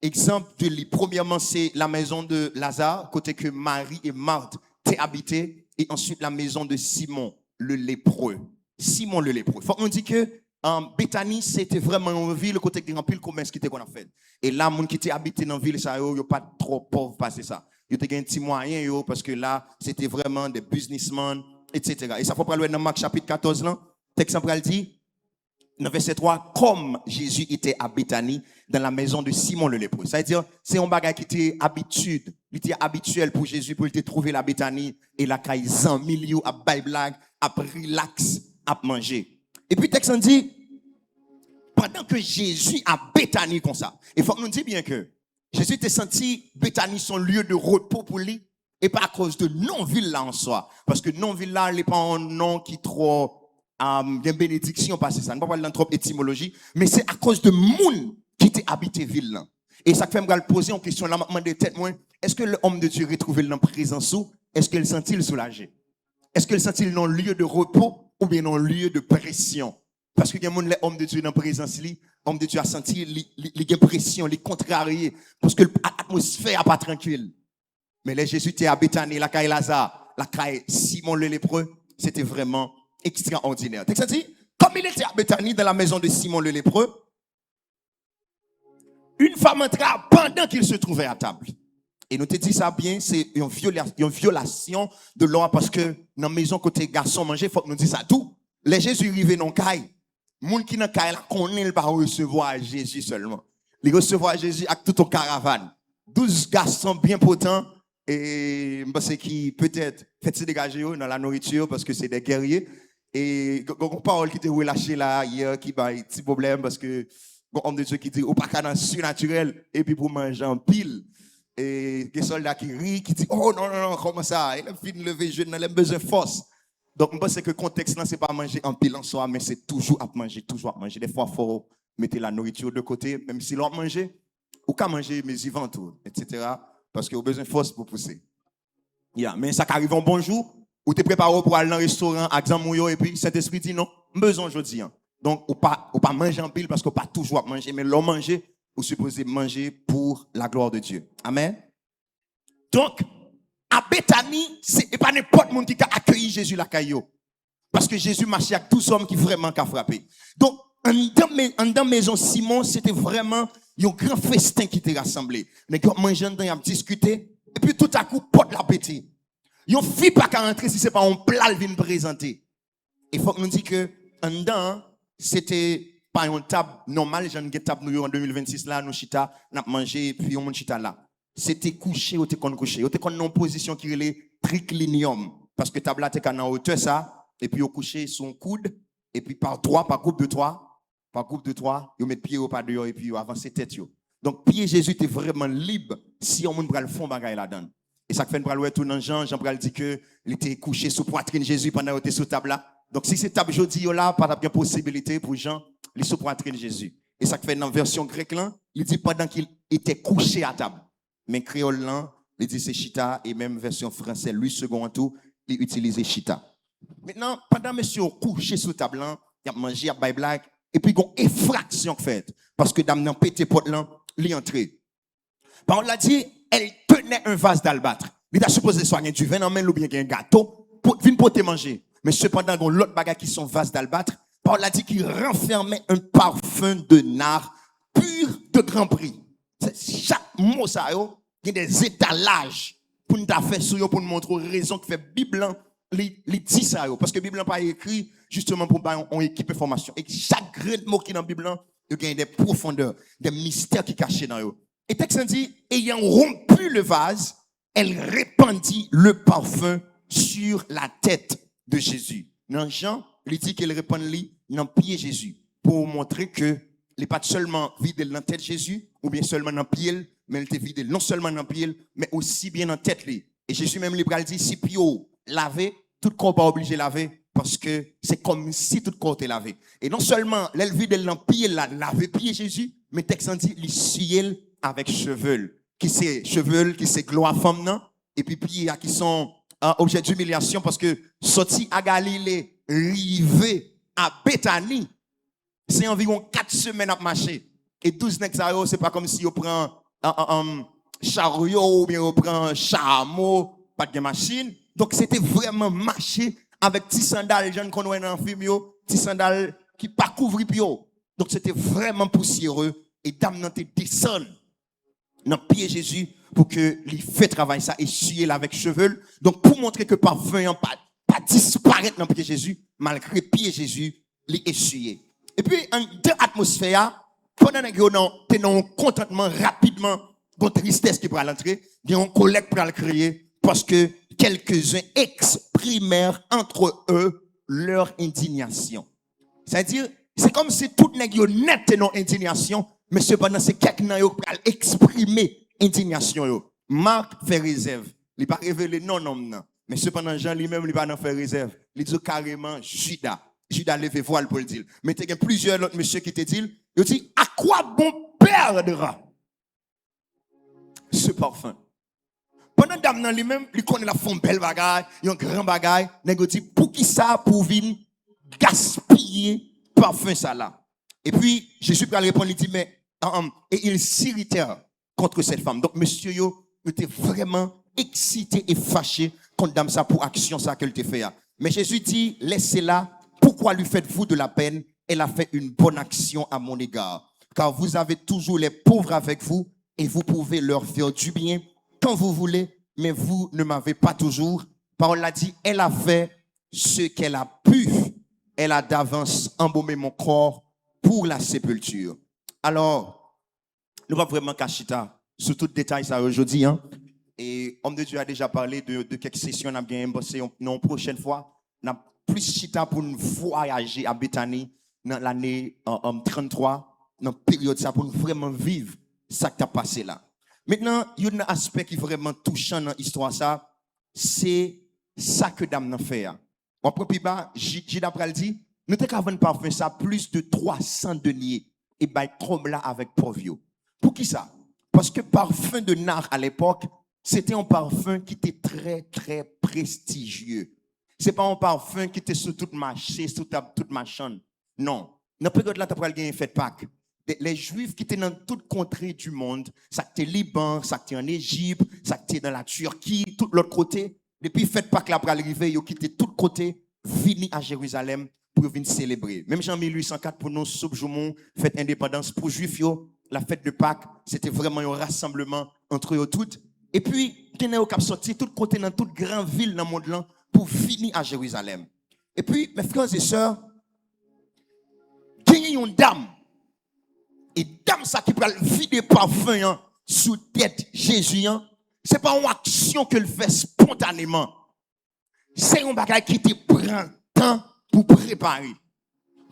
Exemple de lui. Premièrement, c'est la maison de Lazare, côté que Marie et Marthe t'es habité. Et ensuite, la maison de Simon, le lépreux. Simon le lépreux. Faut qu'on dit que Béthanie, c'était vraiment une ville côté qui remplit le commerce qui était qu'on a fait. Et là, les gens qui étaient habités dans la ville, ça, ils pas trop pauvres passer ça. Ils ont un petit moyen parce que là, c'était vraiment des businessmen, etc. Et ça faut parler dans Marc chapitre 14, là. Texte central dit, dans verset 3, comme Jésus était à Béthanie, dans la maison de Simon le lépreux. Ça veut dire, c'est un bagage qui était habituel pour Jésus, pour il trouver la Béthanie, et la caille 100 000 à bail blague, à relax, à manger. Et puis, texte dit, pendant que Jésus a Béthanie comme ça, il faut que nous disions bien que Jésus était senti Béthanie son lieu de repos pour lui, et pas à cause de non-ville là en soi. Parce que non-ville là, il n'est pas un nom qui trop, bien bénédiction, parce que ça, ne va pas parler trop étymologie, mais c'est à cause de moun qui était habité ville là. Et ça fait me poser une question là, maintenant de tête, moi, est-ce que l'homme de Dieu retrouvé dans présence ou, est-ce qu'il sent-il soulagé? Est-ce qu'il sent-il dans le lieu de repos ou bien dans le lieu de pression? Parce que les hommes de Dieu dans présence, l'homme de Dieu a senti les pressions, les contrariés, parce que l'atmosphère n'est pas tranquille. Mais les Jésus étaient à Béthanie, la caille Lazare, la caille Simon le lépreux, c'était vraiment extraordinaire. Texte dit, comme il était à Béthanie dans la maison de Simon le lépreux, une femme entra pendant qu'il se trouvait à table. Et nous te dit ça bien, c'est une violation de loi parce que dans la maison côté garçon manger, il faut que nous disions ça tout. Les Jésus arrivés dans la caille. Moun qui dans caille là connaît pas recevoir Jésus seulement. Il recevoir Jésus avec toute une caravane. 12 garçons bien potents et parce qui peut-être fait se dégager dans la nourriture parce que c'est des guerriers et une parole qui était relâchée là hier qui a un petit problème parce que un homme de Dieu qui dit ou pas dans surnaturel et puis pour manger en pile et des soldats qui rient qui dit oh non comment ça il a fini de lever jeune il a besoin de force. Donc, je pense que le contexte, ce n'est pas manger en pile en soi, mais c'est toujours à manger. Des fois, il faut mettre la nourriture de côté, même si l'on mange, ou qu'à manger, mais y vont tout, etc. Parce que vous avez besoin de force pour pousser. Yeah. Mais ça arrive un bon jour, ou tu es préparé pour aller dans un restaurant, à Xamouyo, et puis cet esprit dit non, besoin aujourd'hui. Donc, ou pas manger en pile parce qu'on pas toujours à manger, mais l'on manger, vous supposez manger pour la gloire de Dieu. Amen. Donc, à Béthanie, c'est pas n'importe qui a accueilli Jésus la caillou. Parce que Jésus marchait avec tous hommes qui vraiment qu'a frappé. Donc, En dans maison Simon, c'était vraiment un grand festin qui était rassemblé. Les gars mangeant, ils ont discuté, et puis tout à coup, porte la pété. Ils ont fait pas qu'à rentrer si c'est pas un plat qu'ils viennent présenter. Il faut que nous disions que, en dedans, c'était pas une table normale, j'ai une table nous en 2026 là, nous chita, nous mangé, et puis on chita là. C'était couché, ou t'es qu'on couché. Ou t'es qu'on en position qui est triclinium. Parce que table là, t'es en hauteur ça, et puis au couché, son coude, et puis par groupe de trois, ils mettent pied au pas dehors, et puis ils avancent tête. Donc, pied Jésus était vraiment libre si on peut le fond bagaille là-dedans. Et ça fait une bral tout dans Jean bral dit que il était couché sous poitrine Jésus pendant qu'il était sous table là. Donc, si c'est table jeudi là, pas de possibilité pour Jean, il sous poitrine Jésus. Et ça fait dans la version grecque là, il dit pendant qu'il était couché à table. Mais créole là, il dit c'est chita, et même version française, lui second en tout, il utilisait chita. Maintenant, pendant monsieur couché sous table là, il a mangé, il a bail blague, et puis il y a une effraction faite. Parce que dame n'a pété pot là, il est entré. Par on l'a dit, elle tenait un vase d'albâtre. Il a supposé soigner du vin en main ou bien un gâteau, pour venir pour te manger. Mais cependant, il y a l'autre bagage qui sont vases d'albâtre. Par on l'a dit qu'il renfermait un parfum de nard pur de grand prix. Chaque mot ça, il y a des étalages pour nous faire sur pour nous montrer raison que fait Bible les dit ça. Parce que Bible n'a pas écrit justement pour on équipe information. Et chaque grand mot qui est dans la Bible, il y a des profondeurs, des mystères qui sont cachés dans eux. Et texte dit, ayant rompu le vase, elle répandit le parfum sur la tête de Jésus. Dans Jean, il dit qu'elle répandit dans le pied Jésus pour montrer que il n'est pas seulement vide dans la tête de Jésus, ou bien seulement dans le pied, mais elle était vide non seulement dans le pied, mais aussi bien dans la tête. Et Jésus même il dit, si pio lavé, tout le corps pas obligé de laver, parce que c'est comme si tout le corps était lavé. Et non seulement elle vide dans le pied, lavé pied Jésus, mais texte dit, il suit avec cheveux, qui c'est gloire femme, non? Et puis pieds qui sont objet d'humiliation, parce que sorti à Galilée, rivé à Bethanie, c'est environ 4 semaines à marcher. Et 12 nègres, c'est pas comme si on prend un chariot ou bien on prend un chameau, pas de machine. Donc c'était vraiment marcher avec petits sandales, jeunes qu'on voit dans le film, petits sandales qui pas couvrir pio. Donc c'était vraiment poussiéreux et dame n'a te descendre dans le pied Jésus pour que il fait travail ça essuyer avec cheveux. Donc pour montrer que parfum pas disparaître dans le pied Jésus malgré pied Jésus il essuyer. Et puis, dans l'atmosphère, pendant que nous avons contentement rapidement, une tristesse qui va l'entrer, il y a un collègue pour le crier, parce que quelques-uns exprimèrent entre eux leur indignation. C'est-à-dire, c'est comme si tout le monde net non indignation, mais cependant, c'est quelqu'un qui va exprimer indignation. Marc fait réserve. Il n'a pas révélé non, mais cependant, Jean lui-même, il n'a pas fait réserve. Il dit carrément Judas. Judas levé voile pour le dire. Mais il y a plusieurs autres messieurs qui te disent, ils disent, à quoi bon perdra ce parfum? Pendant dame dans lui-même, il connaît la femme belle bagaille, il y a un grand bagaille, il dit, pour qui ça, pour venir gaspiller parfum ça là? Et puis, Jésus peut répondre, il dit, mais, et il s'irritèrent contre cette femme. Donc, monsieur, il était vraiment excité et fâché contre dame ça pour action ça qu'elle te fait. Mais Jésus dit, laissez-la. Pourquoi lui faites-vous de la peine? Elle a fait une bonne action à mon égard. Car vous avez toujours les pauvres avec vous et vous pouvez leur faire du bien quand vous voulez, mais vous ne m'avez pas toujours. Parole l'a dit, elle a fait ce qu'elle a pu. Elle a d'avance embaumé mon corps pour la sépulture. Alors, nous va vraiment cacher ça sur tout détail ça aujourd'hui. Et homme de Dieu a déjà parlé de quelques sessions, on a bien bossé une prochaine fois. On a plus chita pour nous voyager à Bethanie dans l'année 33, dans la période ça pour nous vraiment vivre ça qui a passé là. Maintenant, il y a un aspect qui est vraiment touchant dans l'histoire ça, c'est ça que dame n'a fait. En premier bas, j'ai d'après dit, nous t'avons vendu parfum ça plus de 300 deniers et bah comme là avec Povio. Pour qui ça? Parce que parfum de nard à l'époque, c'était un parfum qui était très très prestigieux. C'est pas un parfum qui était sur toute marché, sur toute machin. Non. Dans la période là, tu as gagné fête Pâques. Les Juifs qui étaient dans toute contrée du monde, ça qui était Liban, ça qui était en Égypte, ça qui était dans la Turquie, tout l'autre côté. Depuis fête Pâques là pour arriver, ils ont quitté tout côté, venu à Jérusalem pour venir célébrer. Même en 1804, pour nous, Soubjoumon, fête indépendance, pour Juifs, la fête de Pâques, c'était vraiment un rassemblement entre eux toutes. Et puis, il y a qui sorti tout côté dans toute grande ville dans le monde là pour venir à Jérusalem. Et puis, mes frères et sœurs, il y a une dame. Et dame ça qui peut vider parfum sous tête Jésus, c'est pas une action que le fait spontanément. C'est un bagage qui te prend temps pour préparer.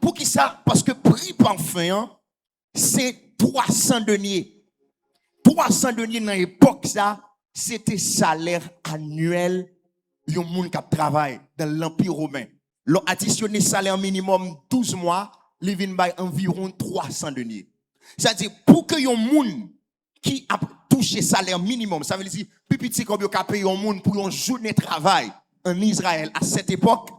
Pour qui ça? Parce que prix parfum, c'est 300 deniers. 300 deniers dans l'époque, ça, c'était salaire annuel de monde qui travaille dans l'Empire romain. L'on additionné salaire minimum 12 mois, il vient by environ 300 deniers. C'est-à-dire, pour que yon monde qui a touché salaire minimum, ça veut dire, plus petit comme yon a payé yon monde pour une journée de travail en Israël à cette époque,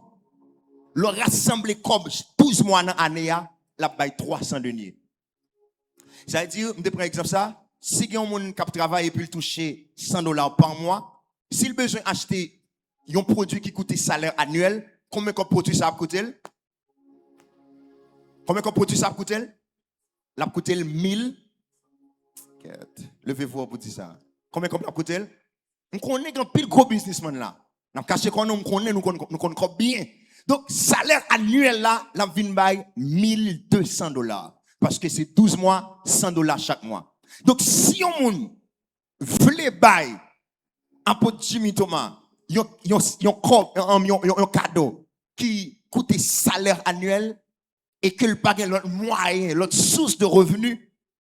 le rassembler comme 12 mois dans l'année, la baille 300 deniers. Ça veut dire, je prends exemple ça, si yon monde qui travaille et puis toucher $100 par mois, s'il besoin d'acheter un produit qui coûte salaire annuel, combien de produit ça va coûter? Combien de produit ça va coûter? La coûté 1000. Levez-vous pour dire ça. Combien ça va coûter? On connaît un pile gros businessman là. Nous caché qu'on nous connaît bien. Donc salaire annuel là, la vinn bay $1,200 parce que c'est 12 mois, $100 chaque mois. Donc si on moun vle bay un petit mitoma, yon cadeau qui coûte salaire annuel et que le pas l'autre moyen, l'autre source de revenus,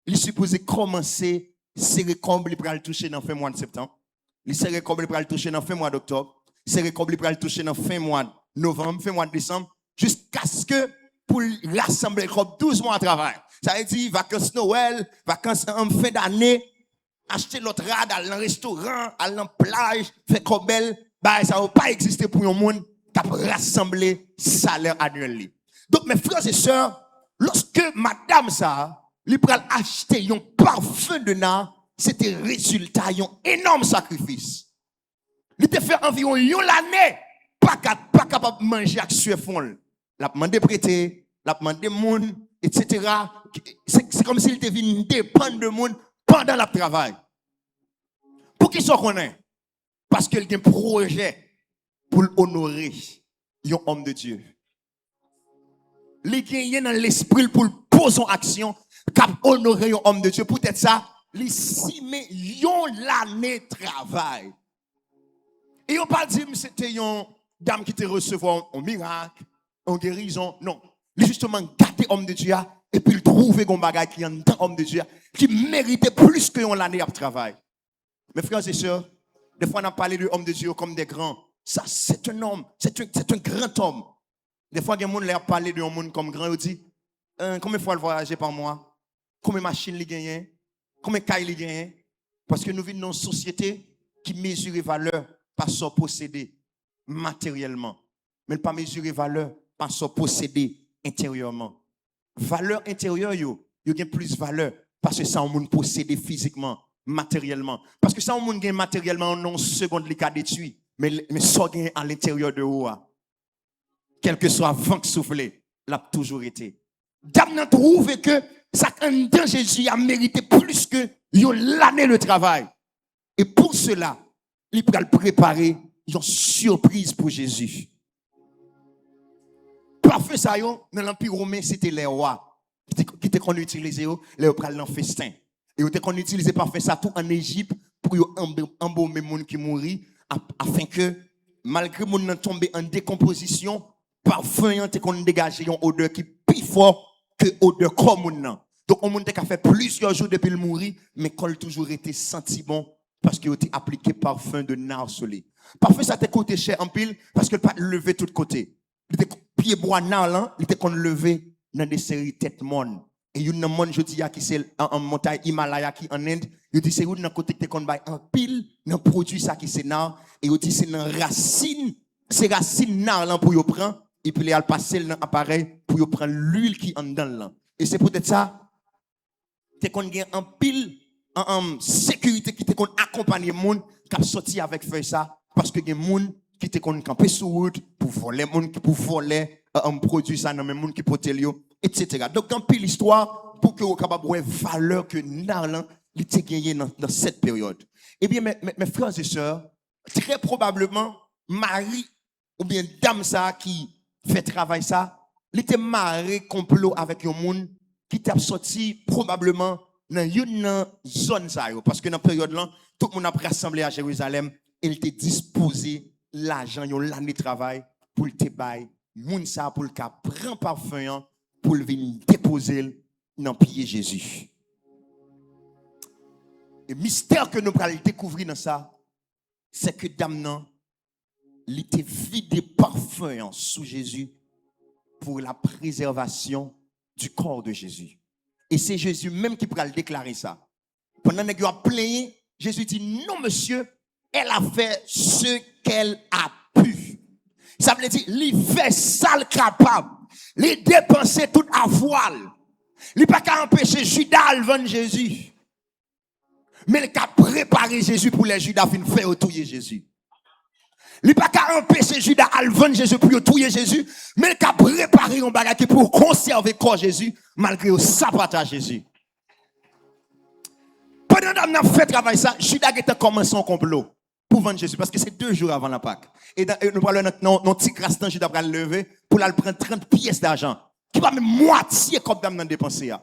il est supposé commencer ces récoltes pour le toucher dans fin mois de septembre. Il s'est récolté pour le toucher dans fin mois d'octobre. Il s'est récolté pour le toucher dans fin mois de novembre, fin mois de décembre, jusqu'à ce que pour rassembler comme 12 mois de travail. Ça veut dire vacances Noël, vacances en fin d'année, acheter l'autre rad, aller dans un restaurant, aller dans plage, faire comme belle, bah ça va pas exister pour un monde qui a rassemblé salaire annuel. Donc, mes frères et sœurs, lorsque madame ça, lui pral acheter un parfum de na, c'était résultat, un énorme sacrifice. Il te fait environ une année, pas capable de manger avec sueur fond. La demandé prêter, la demandé monde, etc. C'est comme s'il était venu dépendre de monde pendant le travail. Pour qui ça connaît? Parce qu'il y a un projet pour honorer un homme de Dieu. Les gagnants dans l'esprit pour poser en action, cap honorer un homme de Dieu. Peut-être ça, les 6 mai, l'année de travail. Et on pas dire que c'était une dame qui te recevoir un miracle, une guérison. Non. Il justement gâté homme de Dieu et puis il trouve un bagage qui est un homme de Dieu qui méritait plus que l'année de travail. Mes frères et sœurs, des fois on a parlé de homme de Dieu comme des grands. Ça, c'est un homme, c'est un grand homme. Des fois, il y a des gens qui parlent de un monde comme grand, ils disent, combien de fois il voyage par mois? Combien de machines il gagne? Combien de cailles il gagne? Parce que nous vivons dans une société qui mesure les valeurs par son posséder matériellement. Mais pas mesurer valeur par son posséder intérieurement. Valeur intérieure, yo gagne plus valeur parce que ça, on peut posséder physiquement, matériellement. Parce que ça, on peut gagner matériellement en une seconde, les cas détruits. Mais ça, gagne à l'intérieur de vous. Quel que soit vent qui souffle, l'a toujours été. Dame n'a trouvé que ça dans Jésus a mérité plus que l'année de travail. Et pour cela, il peut préparer une surprise pour Jésus. Parfait ça yo, dans l'Empire romain, c'était les rois qui étaient qu'on utilisait les rois dans festin. Et ils étaient qu'on utilisait parfait ça tout en Égypte pour embaumer les gens qui mourit afin que malgré les gens tombé en décomposition, parfum te qu'on dégager une odeur qui plus fort que odeur commune. Donc on monte qu'à faire plusieurs jours depuis le mourir mais qu'on toujours été senti bon parce qu'il a été appliqué parfum de narsolé. Parfum ça te coûté cher en pile parce que pas levé tout côté. Il était pied bois nar il était qu'on levé dans des séries tête monde. Et une monde je dis qui c'est en montagne Himalaya qui en Inde, il dit c'est une côté que qu'on bail en pile dans produit ça qui c'est nar et il dit c'est dans racine, c'est racine nar là pour yo prendre et puis il a passé dans l'appareil pour prendre l'huile qui en dedans là. Et c'est peut-être ça que qu'on gagne en pile en sécurité qui te qu'on accompagner monde qui a sorti avec fait ça parce que des monde qui te qu'on camper sur route pour voler monde pour voler produit ça dans même monde qui potel yo, etc. Donc dans pile l'histoire pour que vous capable voir valeur que Narlan il était gagné dans cette période. Eh bien mes frères et sœurs, très probablement Marie ou bien dame ça qui fait travail ça, il était marré complot avec un monde qui t'a sorti probablement dans une zone ça parce que dans période là tout le monde a rassemblé à Jérusalem, il était disposé l'argent l'année de travail pour le bail moun ça pour le cas prend parfum pour le venir déposer dans pied Jésus. Et mystère que nous allons découvrir dans ça, c'est que dame nan, il était vidé parfum sous Jésus pour la préservation du corps de Jésus. Et c'est Jésus même qui pourra le déclarer ça. Pendant que a plaigné, Jésus dit non monsieur, elle a fait ce qu'elle a pu. Ça veut dire, il fait ça le capable. Il dépenser tout à voile. Il pas qu'à empêcher Judas de vendre Jésus. Mais il a préparé Jésus pour les Judas fin faire autour Jésus. Il pas qu'à empêcher Judas de vendre Jésus pour tuer Jésus, mais il a préparé un bagage pour conserver corps Jésus malgré au sabbat à Jésus. Pendant qu'on a fait travail ça, Judas a commencé un complot pour vendre Jésus parce que c'est 2 jours avant la Pâque. Et nous parlons dans petit crastan Judas va le lever pour aller prendre 30 pièces d'argent qui va même moitié comme dame dans dépenser.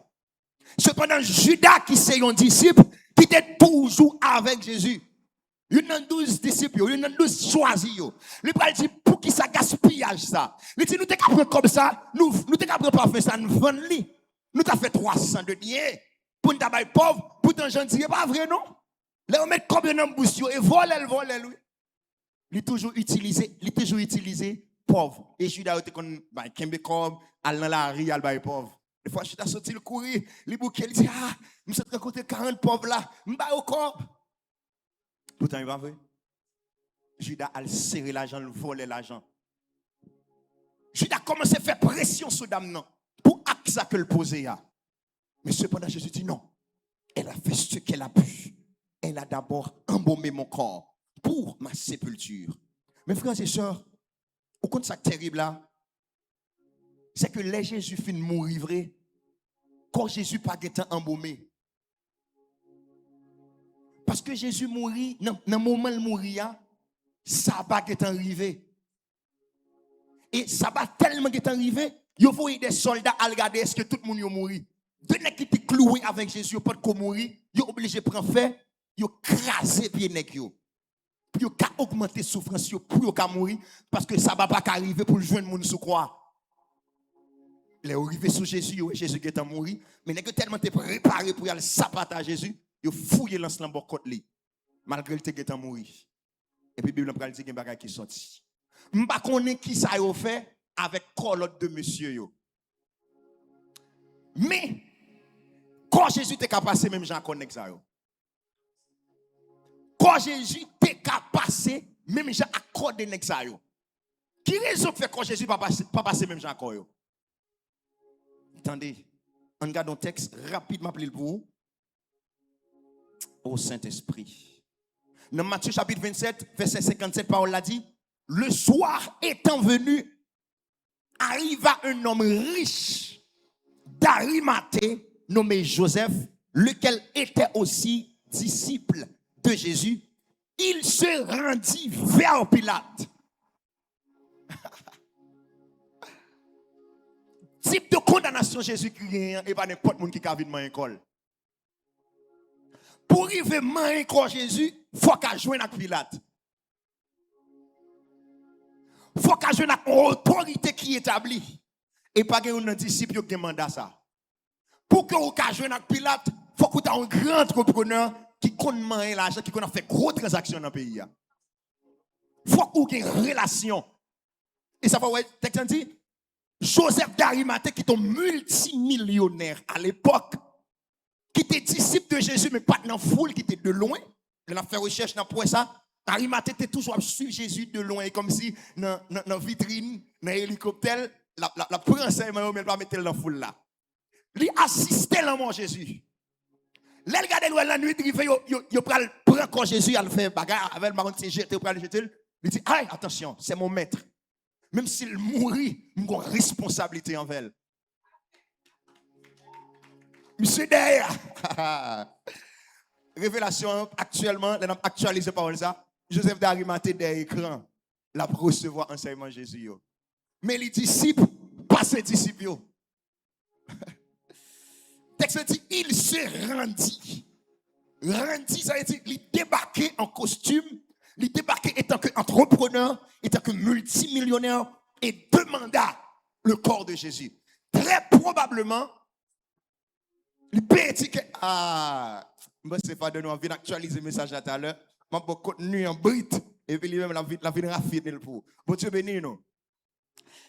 Cependant Judas qui c'est un disciple qui était toujours avec Jésus. Il y a 12 disciples, il y a 12 choisis. Il va dire pour qui ça gaspillage ça. Il dit nous t'es capable comme ça, nous t'es capable pas faire ça, nous vendre li. Nous t'a fait 300 de deniers pour nous tabac pauvre, pour t'en gentil, pas vrai non? Là on met combien dans bouche et voler lui. Il toujours utilisé pauvre. Et Judas était comme bah kembe comme al dans la rue al bail pauvre. Des fois Judas sorti le courir, les bouquets il dit ah, me s'est rencontré 40 pauvres là, m'ba au corps. Pourtant, il va vrai. Judas a serré l'argent, le volé l'argent. Judas a commencé à faire pression sur dame non pour acte ça que le posait. Mais cependant, Jésus dit non. Elle a fait ce qu'elle a pu. Elle a d'abord embaumé mon corps pour ma sépulture. Mes frères et sœurs, au compte ça terrible là, c'est que les Jésus fin mourir vrai, quand Jésus pas été embaumé. Parce que Jésus mourit, dans le moment où il mourit, ça va être arrivé. Et ça va tellement être arrivé, il faut des soldats à regarder est-ce que tout le monde est mort. De nèg qui étaient cloués avec Jésus, ils pas de mourir, ils sont obligés de prendre fait, ils craser pied nèg yo. Puis ils augmenter souffrance pour qu'ils mourir parce que ça va pas arriver pour le jeune monde sous croix. Les arrivés sur Jésus, Jésus qui est mort, mais nèg tellement préparé pour aller sapater à Jésus. Yo fouillé l'ensemble de côté li malgré il était mort et puis Bible pral dit qu'il y a un bagage qui sorti m'pa connait qui ça yo fait avec colotte de monsieur yo mais quand Jésus était capable passer même Jean connaît ça yo quand Jésus était capable passer même Jean accordé nèg ça yo qui raison fait quand Jésus pas passer même Jean encore yo attendez on regarde un texte rapidement pour vous au Saint-Esprit. Dans Matthieu chapitre 27, verset 57, parole l'a dit, le soir étant venu, arriva un homme riche d'Arimathée, nommé Joseph, lequel était aussi disciple de Jésus. Il se rendit vers Pilate. Type de condamnation Jésus qui et pas n'importe qui a vu de un col. Pour arriver main encore Jésus, il faut qu'il joigne avec Pilate. Il faut qu'il joigne avec une autorité qui est établie. Et pas un disciple qui demande ça. Pour que vous joigne avec Pilate, il faut que vous ayez un grand entrepreneur qui connaît l'argent, qui connaît fait gros transactions dans le pays. Il faut que vous ayez une relation. Et ça va, ouais, texte dit, Joseph d'Arimathée qui est un multimillionnaire à l'époque, qui était disciple de Jésus, mais pas dans la foule, qui était de loin. Il a fait recherche dans le ça. Arimathée était toujours à suivre Jésus de loin, comme si dans la vitrine, dans l'hélicoptère, la princesse, mais elle va mettre dans la foule là. Il assistait à mort Jésus. Là, il regarde la nuit, il prend quand Jésus a fait bagarre avec le marron de jeter, il dit, attention, c'est mon maître. Même s'il mourit, nous avons une responsabilité envers elle. Monsieur derrière. Révélation actuellement, on a actualisé par ça. Joseph d'Arimathée derrière l'écran, la recevoir enseignement Jésus. Mais les disciples, pas ces disciples. Texte dit, il se rendit. Rendit, ça veut dire, il débarquait en costume, il débarquait étant qu'entrepreneur, étant que multimillionnaire, et demanda le corps de Jésus. Très probablement, il peut dire moi, c'est pas de nous envie d'actualiser le message à tout à l'heure. Je vais contenu en brut, et puis lui-même, la vie raffiner le pour. Bon Dieu béni, nous.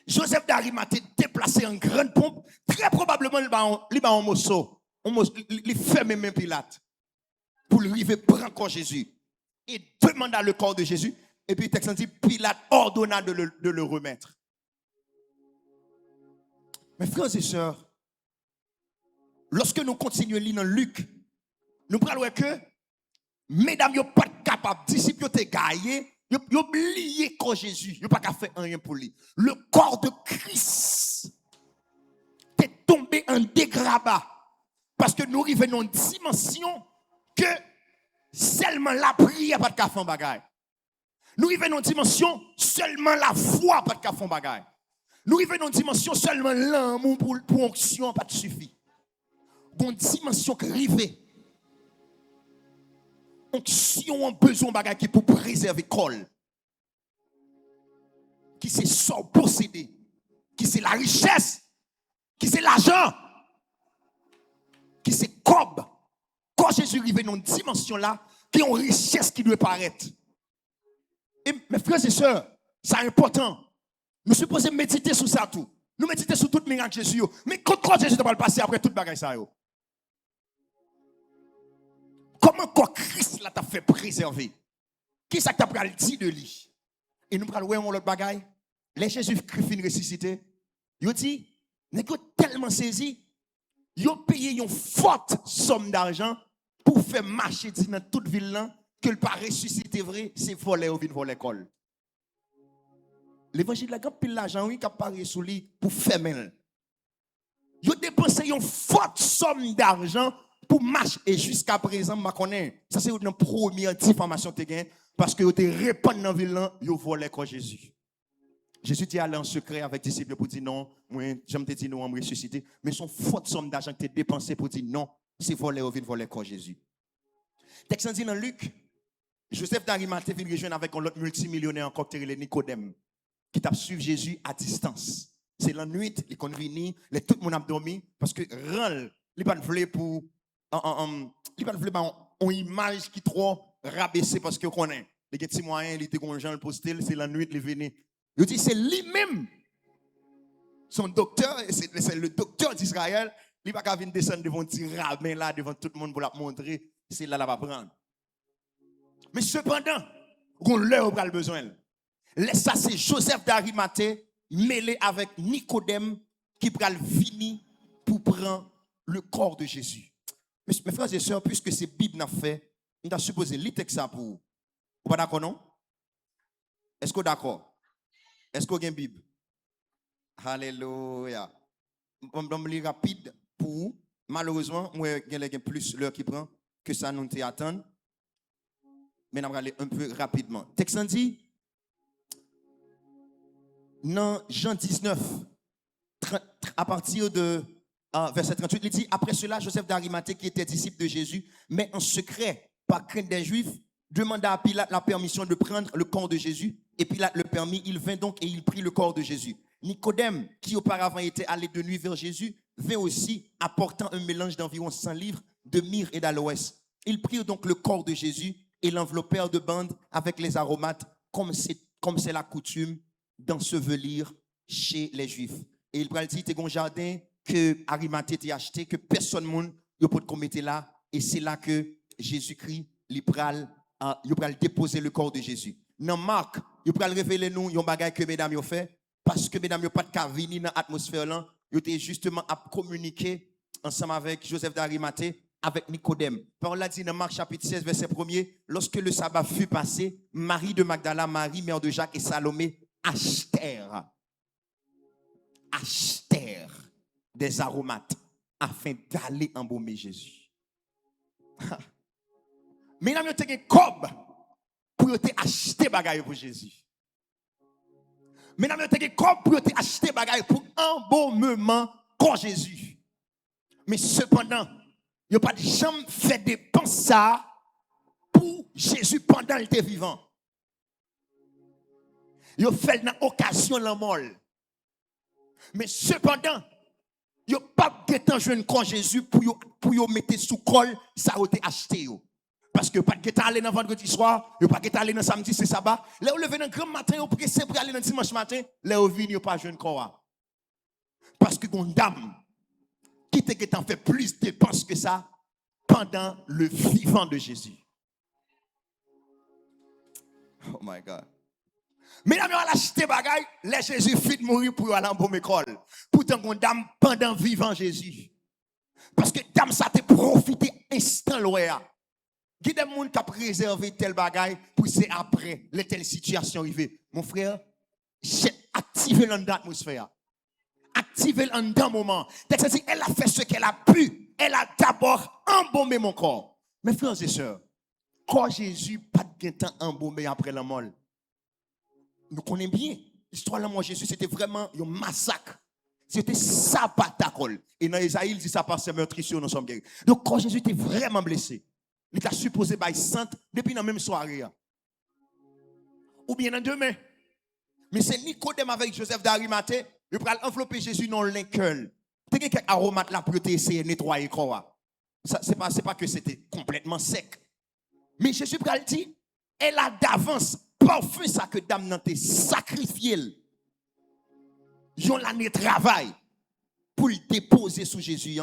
Joseph d'Arimathée déplacé en grande pompe, très probablement, il va en morceau. Il ferme même Pilate pour lui arriver prendre corps Jésus et demanda le corps de Jésus. Et puis, le texte dit, Pilate ordonna de le remettre. Mes frères et sœurs, lorsque nous continuons à lire dans Luc, nous parlons que, mesdames, vous n'êtes pas capables, disciples, vous êtes gaillés, vous oubliez corps Jésus, vous n'avez pas fait rien pour lui. Le corps de Christ est tombé en dégrabat. Parce que nous arrivons dans une dimension que seulement la prière pas de faire en bagaille. Nous arrivons dans une dimension seulement la foi pas de faire en bagaille. Nous arrivons dans une dimension seulement l'amour pour onction pas de suffit. Dans une dimension que arrive onction en besoin bagaille qui pour préserver col. Qui c'est son possédé, qui c'est la richesse, qui c'est l'argent. Qui c'est cob. Quand Jésus arrive dans une dimension là, qui ont une richesse qui doit paraître. Et mes frères et sœurs, c'est important. Nous sommes supposés méditer sur ça tout. Nous méditer sur tout miracle Jésus. Mais quand Jésus va le passer après toute bagaille ça. Comment quoi Christ là t'a fait préserver? Qui ça t'a pris dit de lui? Et nous prenons l'autre bagaille. Les Jésus-Christ ressuscité. Il dit, n'est que tellement saisi. Ils ont payé une forte somme d'argent pour faire marcher dans toute ville là que le pas ressuscité vrai, c'est voler ou vient voler l'école. L'évangile a pile l'argent oui qui apparaît sous lui pour faire mal. Ils ont dépensé une forte somme d'argent pour marcher et jusqu'à présent je connais ça c'est une première diffamation que tu parce que vous te répandre dans ville là, vous volé quoi Jésus. Jésus dit aller en secret avec les disciples pour dire non, moi, j'aime te dire non, on me ressusciter. Mais son forte somme d'argent que tu as dépensé pour dire non, c'est voler ou vient voler quoi Jésus. Texte dit dans Luc, Joseph d'Arimathée vient rejoindre avec un autre multimillionnaire encore, Nicodème, qui t'a suivi Jésus à distance. C'est la nuit, il est venu, tout le monde a dormi, parce que râle, il n'a pas voulu pour, il n'a pas voulu une image qui est trop rabaissée parce qu'on connaît. Les petits moyens, il était conjoint le postel, c'est la nuit, il est venu. Il dit, c'est lui-même, son docteur, c'est le docteur d'Israël, il va pas venir descendre devant un petit rabbin là, devant tout le monde pour la montrer, c'est là, va prendre. Mais cependant, on leur a besoin. Laisse ça, c'est Joseph d'Arimathée mêlé avec Nicodème qui va venir pour prendre le corps de Jésus. Mes frères et sœurs, puisque c'est Bible n'a fait, on a supposé lire ça pour vous. Vous pas d'accord, non? Est-ce que vous d'accord? Est-ce que vous avez une Bible? Alléluia. Je vais lire rapide pour vous. Malheureusement, moi, j'ai plus l'heure qui prend que ça nous attend. Mais on va aller un peu rapidement. Texte dit, dans Jean 19, à partir de verset 38, il dit, après cela, Joseph d'Arimathée, qui était disciple de Jésus, mais en secret, par crainte des Juifs, demanda à Pilate la permission de prendre le corps de Jésus. Et Pilate le permit, il vint donc et il prit le corps de Jésus. Nicodème, qui auparavant était allé de nuit vers Jésus, vint aussi apportant un mélange d'environ 100 livres de myrrhe et d'aloès. Ils prirent donc le corps de Jésus et l'enveloppèrent de bandes avec les aromates, comme c'est la coutume d'ensevelir chez les Juifs. Et il dit, c'est un jardin que Arimathée t'a acheté, que personne ne peut commettre là. Et c'est là que Jésus-Christ, il pral déposer le corps de Jésus. Dans Marc, il pral révéler nous un bagage que mesdames ont fait, parce que mesdames n'ont pas de cas venir dans l'atmosphère là, ils étaient justement à communiquer ensemble avec Joseph d'Arimathée, avec Nicodème. Parole dit dans Marc chapitre 16, verset 1er, lorsque le sabbat fut passé, Marie de Magdala, Marie, mère de Jacques et Salomé achetèrent des aromates afin d'aller embaumer Jésus. Mais là, il y a un cob pour acheter des bagages pour Jésus. Mais là, il y a un cob pour acheter des bagages pour embaumement pour Jésus. Mais cependant, il n'y a pas de jamais fait dépenser ça pour Jésus pendant qu'il était vivant. Il a fait dans l'occasion la molle. Mais cependant, il n'y a pas de temps jeune quand Jésus pour mettre sous col, ça a été acheté. Parce que pas de temps aller dans vendredi soir, il n'y a pas de temps aller dans samedi, c'est sabbat. Là, vous levez dans grand matin, vous pressez pour aller dans dimanche matin, là, vous venez, pas jeune quoi. Parce que une dame qui t'a fait plus de dépenses que ça pendant le vivant de Jésus. Oh my God. Mais là, on a acheté bagaille, les Jésus fit mourir pour aller en bon école. Pourtant, une dame pendant vivant Jésus. Parce que dame, ça te profité instant loya. Il y a des gens qui ont préservé tel bagaille pour c'est après, les telle situation arrivée. Mon frère, j'ai activé l'atmosphère. Activé le moment. C'est-à-dire, elle a fait ce qu'elle a pu. Elle a d'abord embaumé mon corps. Mes frères et sœurs, quand Jésus pas de temps embaumé après la mort, nous connaissons bien l'histoire de la mort de Jésus, c'était vraiment un massacre. C'était sabbatacole. Et dans Isaïe, il dit ça par ses meurtrissures, nous sommes guéris. Donc, quand Jésus était vraiment blessé, il était supposé être sainte depuis la même soirée. Ou bien dans demain. Mais c'est Nicodème avec Joseph d'Arimathée, il va envelopper Jésus dans le linceul. Il y a quelques aromates là pour essayer de nettoyer le corps. Ce n'est pas que c'était complètement sec. Mais Jésus va dire, elle a d'avance parfum ça que dame n'a te sacrifié. Yon l'année de travail pour le déposer sous Jésus.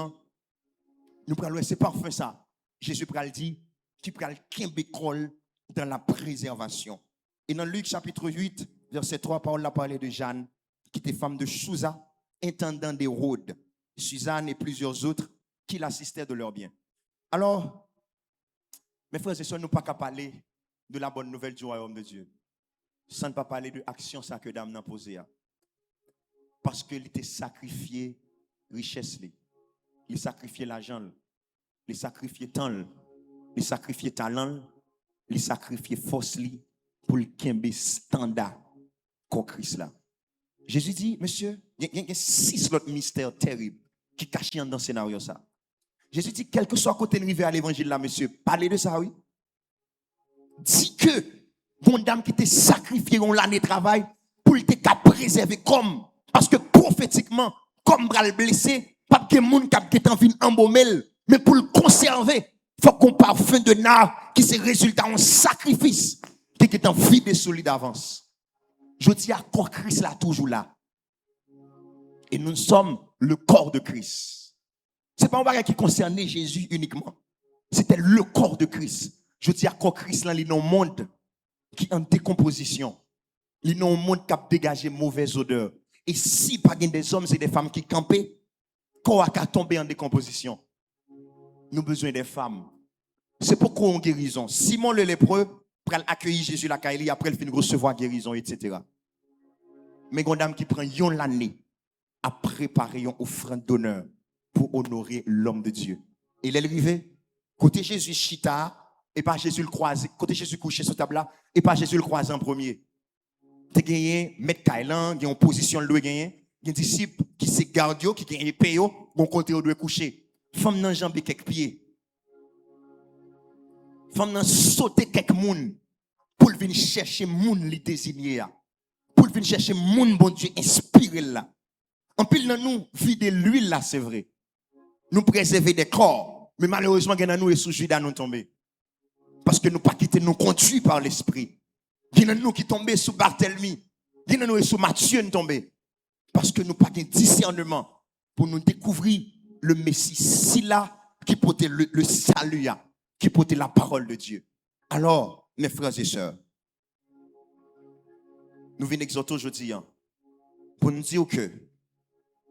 Nous prenons c'est parfum ça. Jésus pral dit, tu pral kembekol dans la préservation. Et dans Luc chapitre 8, verset 3, Paul a parlé de Jeanne, qui était femme de Chouza, intendant d'Hérode, Suzanne et plusieurs autres qui l'assistaient de leurs biens. Alors, mes frères et sœurs, nous ne pouvons pas parler de la bonne nouvelle du royaume de Dieu sans ne pas parler de l'action que dame n'a posée. Parce qu'il était sacrifié richesse, il sacrifiait l'argent, il sacrifiait temps, il sacrifiait talent, il sacrifiait force pour le kembe standard qu'on Christ là. Jésus dit, monsieur, il y a 6 autres mystères terribles qui cachent dans ce scénario ça. Jésus dit, quel que soit côté arrivé à l'évangile là, monsieur, parlez de ça, oui. Dit que, une dame qui était sacrifiée en l'année de travail pour te préserver comme, parce que prophétiquement, comme bral blessé, pas de monde qui est en vie embaumer, mais pour le conserver, il faut qu'on parfum de nard qui se résultat en sacrifice qui est en vie de solide d'avance. Je dis à corps Christ là toujours là. Et nous sommes le corps de Christ. C'est pas un bagage qui concernait Jésus uniquement. C'était le corps de Christ. Je dis à corps Christ là, il y a un monde qui est en décomposition. Il y a un monde qui a dégagé mauvaise odeur. Et si pas des hommes et des femmes qui campaient, corps a tombé en décomposition. Nous avons besoin des femmes. C'est pourquoi on guérison. Simon le lépreux pour accueillir Jésus la caille, après il finit recevoir guérison, etc. Mais une dame qui prend une année à préparer une offrande d'honneur pour honorer l'homme de Dieu. Et elle est arrivée, côté Jésus chita, et pas Jésus le croisé, côté Jésus couché sur table là, et pas Jésus le croisé en premier. Tu as gagné, maître Kailan, il y a une position de gagner, il y a un disciple qui se garde, qui gagne payo, bon côté où doit coucher. Femme nan jambe quelques pieds. Femme nan sauter quelques moun pour venir chercher moun li désigné pour venir chercher moun bon Dieu inspiré là. En pile dans nous vider l'huile là c'est vrai. Nous préserver des corps, mais malheureusement dans nous et sous Judas nous tomber. Parce que nous pas quitter nous conduits par l'esprit. Dans nous qui tomber sous Barthélemy, dans nous et sous Matthieu nous tomber. Parce que nous pas de discernement pour nous découvrir le Messie si là qui portait le salut, qui portait la parole de Dieu. Alors, mes frères et sœurs, nous venons exhorter aujourd'hui pour nous dire que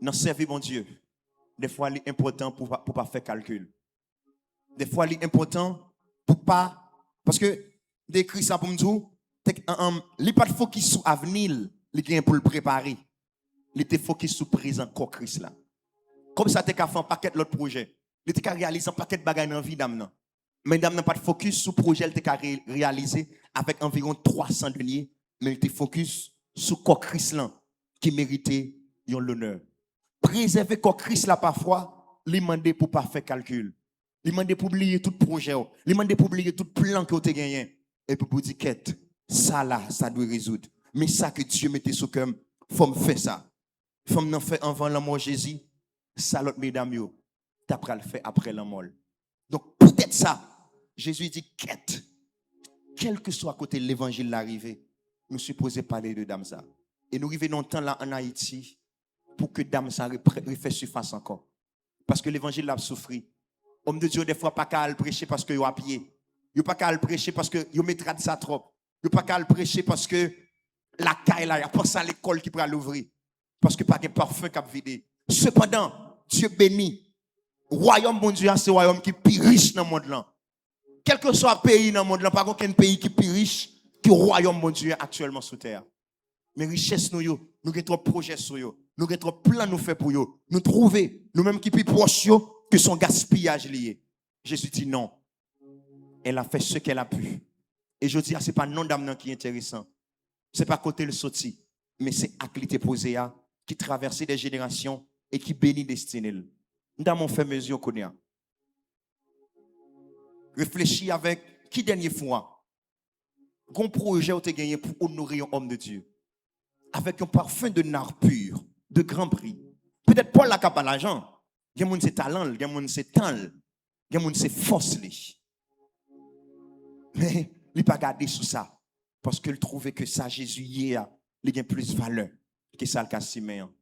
dans servir mon Dieu, des fois il est important pour pas faire calcul. Des fois il est important pour pas, parce que d'écrire ça pour nous dire, il n'y a pas de focus sur l'avenir, il gagne pour le préparer. Il était focus sur présent corps Christ là. Comme ça, tu as fait un paquet de l'autre projet. Il était réalisé un paquet de bagages dans la vie d'âme. Mais dame n'a pas de focus sur le projet, il était réalisé avec environ 300 deniers. Mais il était focus sur corps Christ là, qui méritait l'honneur. Préserver corps Christ là parfois, il demandait pour pas faire calcul. Il demandait pour oublier tout projet. Il demandait pour oublier tout plan que tu as gagné. Et pour dire quête, ça là, ça doit résoudre. Mais ça que Dieu mettait sous cœur, faut me faire ça. Faut me faire avant la mort Jésus. Ça l'autre mesdames yo, t'as le faire après la mort. Donc peut-être ça, Jésus dit quête. Quel que soit côté l'évangile l'arrivée, nous supposons parler de dame ça. Et nous arrivons longtemps là en Haïti pour que dame ça refait surface encore. Parce que l'évangile l'a souffert. Homme de Dieu des fois pas qu'à le prêcher parce que yo à pied. Yo pas qu'à le prêcher parce que yo mettra de ça trop. Yo pas qu'à le prêcher parce que la caille là, y a pas ça à l'école qui pourra l'ouvrir. Parce que pas de parfum qui a vidé. Cependant, Dieu bénit. Royaume bon Dieu, c'est royaume qui est plus riche dans le monde là. Quel que soit le pays dans le monde là, pas aucun pays qui est plus riche que le royaume bon Dieu actuellement sur terre. Mais richesse nous avons trop projets sur nous avons trop plans nous faire pour yo. Nous trouver nous-mêmes qui plus proches que son gaspillage lié. Jésus dit non. Elle a fait ce qu'elle a pu. Et je dis, ce n'est pas non d'âme qui est intéressant. Ce n'est pas côté le sorti, mais c'est acte posé qui traverse des générations et qui bénit destinée. Nous avons fait mesure qu'on a. Réfléchis avec qui dernière fois. Quel projet vous avez gagné pour honorer un homme de Dieu. Avec un parfum de nard pur, de grand prix. Peut-être pas la cap à l'argent. Il y a des gens qui ont talent, il y a des gens qui ont temps, il y a des gens qui ont force. Mais il n'a pas gardé sous ça. Parce qu'il trouvait que ça, Jésus, il a plus de valeur que ça, le cas Siméon.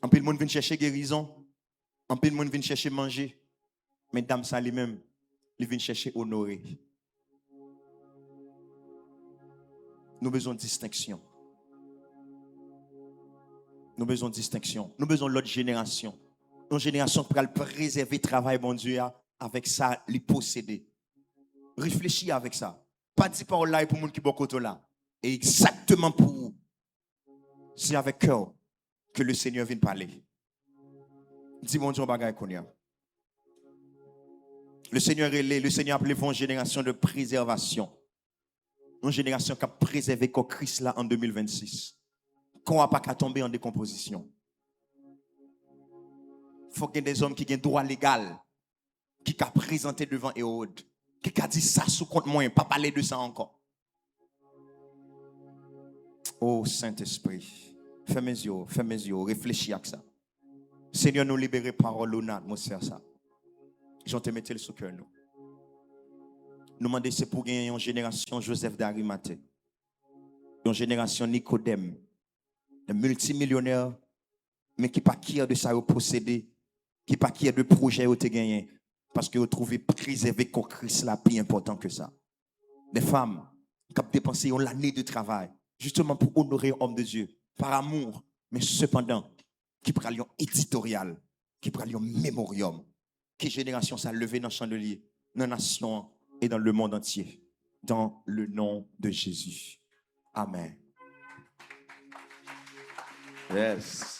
En peu de monde vient chercher guérison. En peu de monde vient chercher manger. Mais dame, ça lui-même, il vient chercher honorer. Nous avons besoin de distinction. Nous avons besoin de distinction. Nous avons besoin de l'autre génération. Une génération qui pourra préserver le travail, bon Dieu, avec ça, les posséder. Réfléchis avec ça. Pas de parole là pour les gens qui sont là. Et exactement pour vous. C'est avec cœur que le Seigneur vient parler. Dis mon Dieu, bagaille qu'on y a. Le Seigneur a appelé une génération de préservation. Une génération qui a préservé comme Christ là en 2026. Qu'on n'a pas qu'à tomber en décomposition. Il faut qu'il y ait des hommes qui aient droit légal, qui ont présenté devant Hérode, qui ont dit ça sous compte moi, pas parler de ça encore. Oh Saint-Esprit, fais mes yeux, réfléchis à ça. Seigneur, nous libérer parole ou atmosphère ça. J'en te mettais le sous cœur nous. Nous demandons c'est pour gagner une génération Joseph d'Arimathée, une génération Nicodème, un multimillionnaire, mais qui pas qui de ça posséder, qui pas qui de projet au te gagné, parce que vous trouvez préserver comme Christ là plus important que ça. Des femmes qui ont dépensé l'année de travail, justement pour honorer l'homme de Dieu, par amour, mais cependant, qui prennent un éditorial, qui prennent un mémorium, qui génération ça levé dans le chandelier, dans la nation et dans le monde entier, dans le nom de Jésus. Amen. Yes.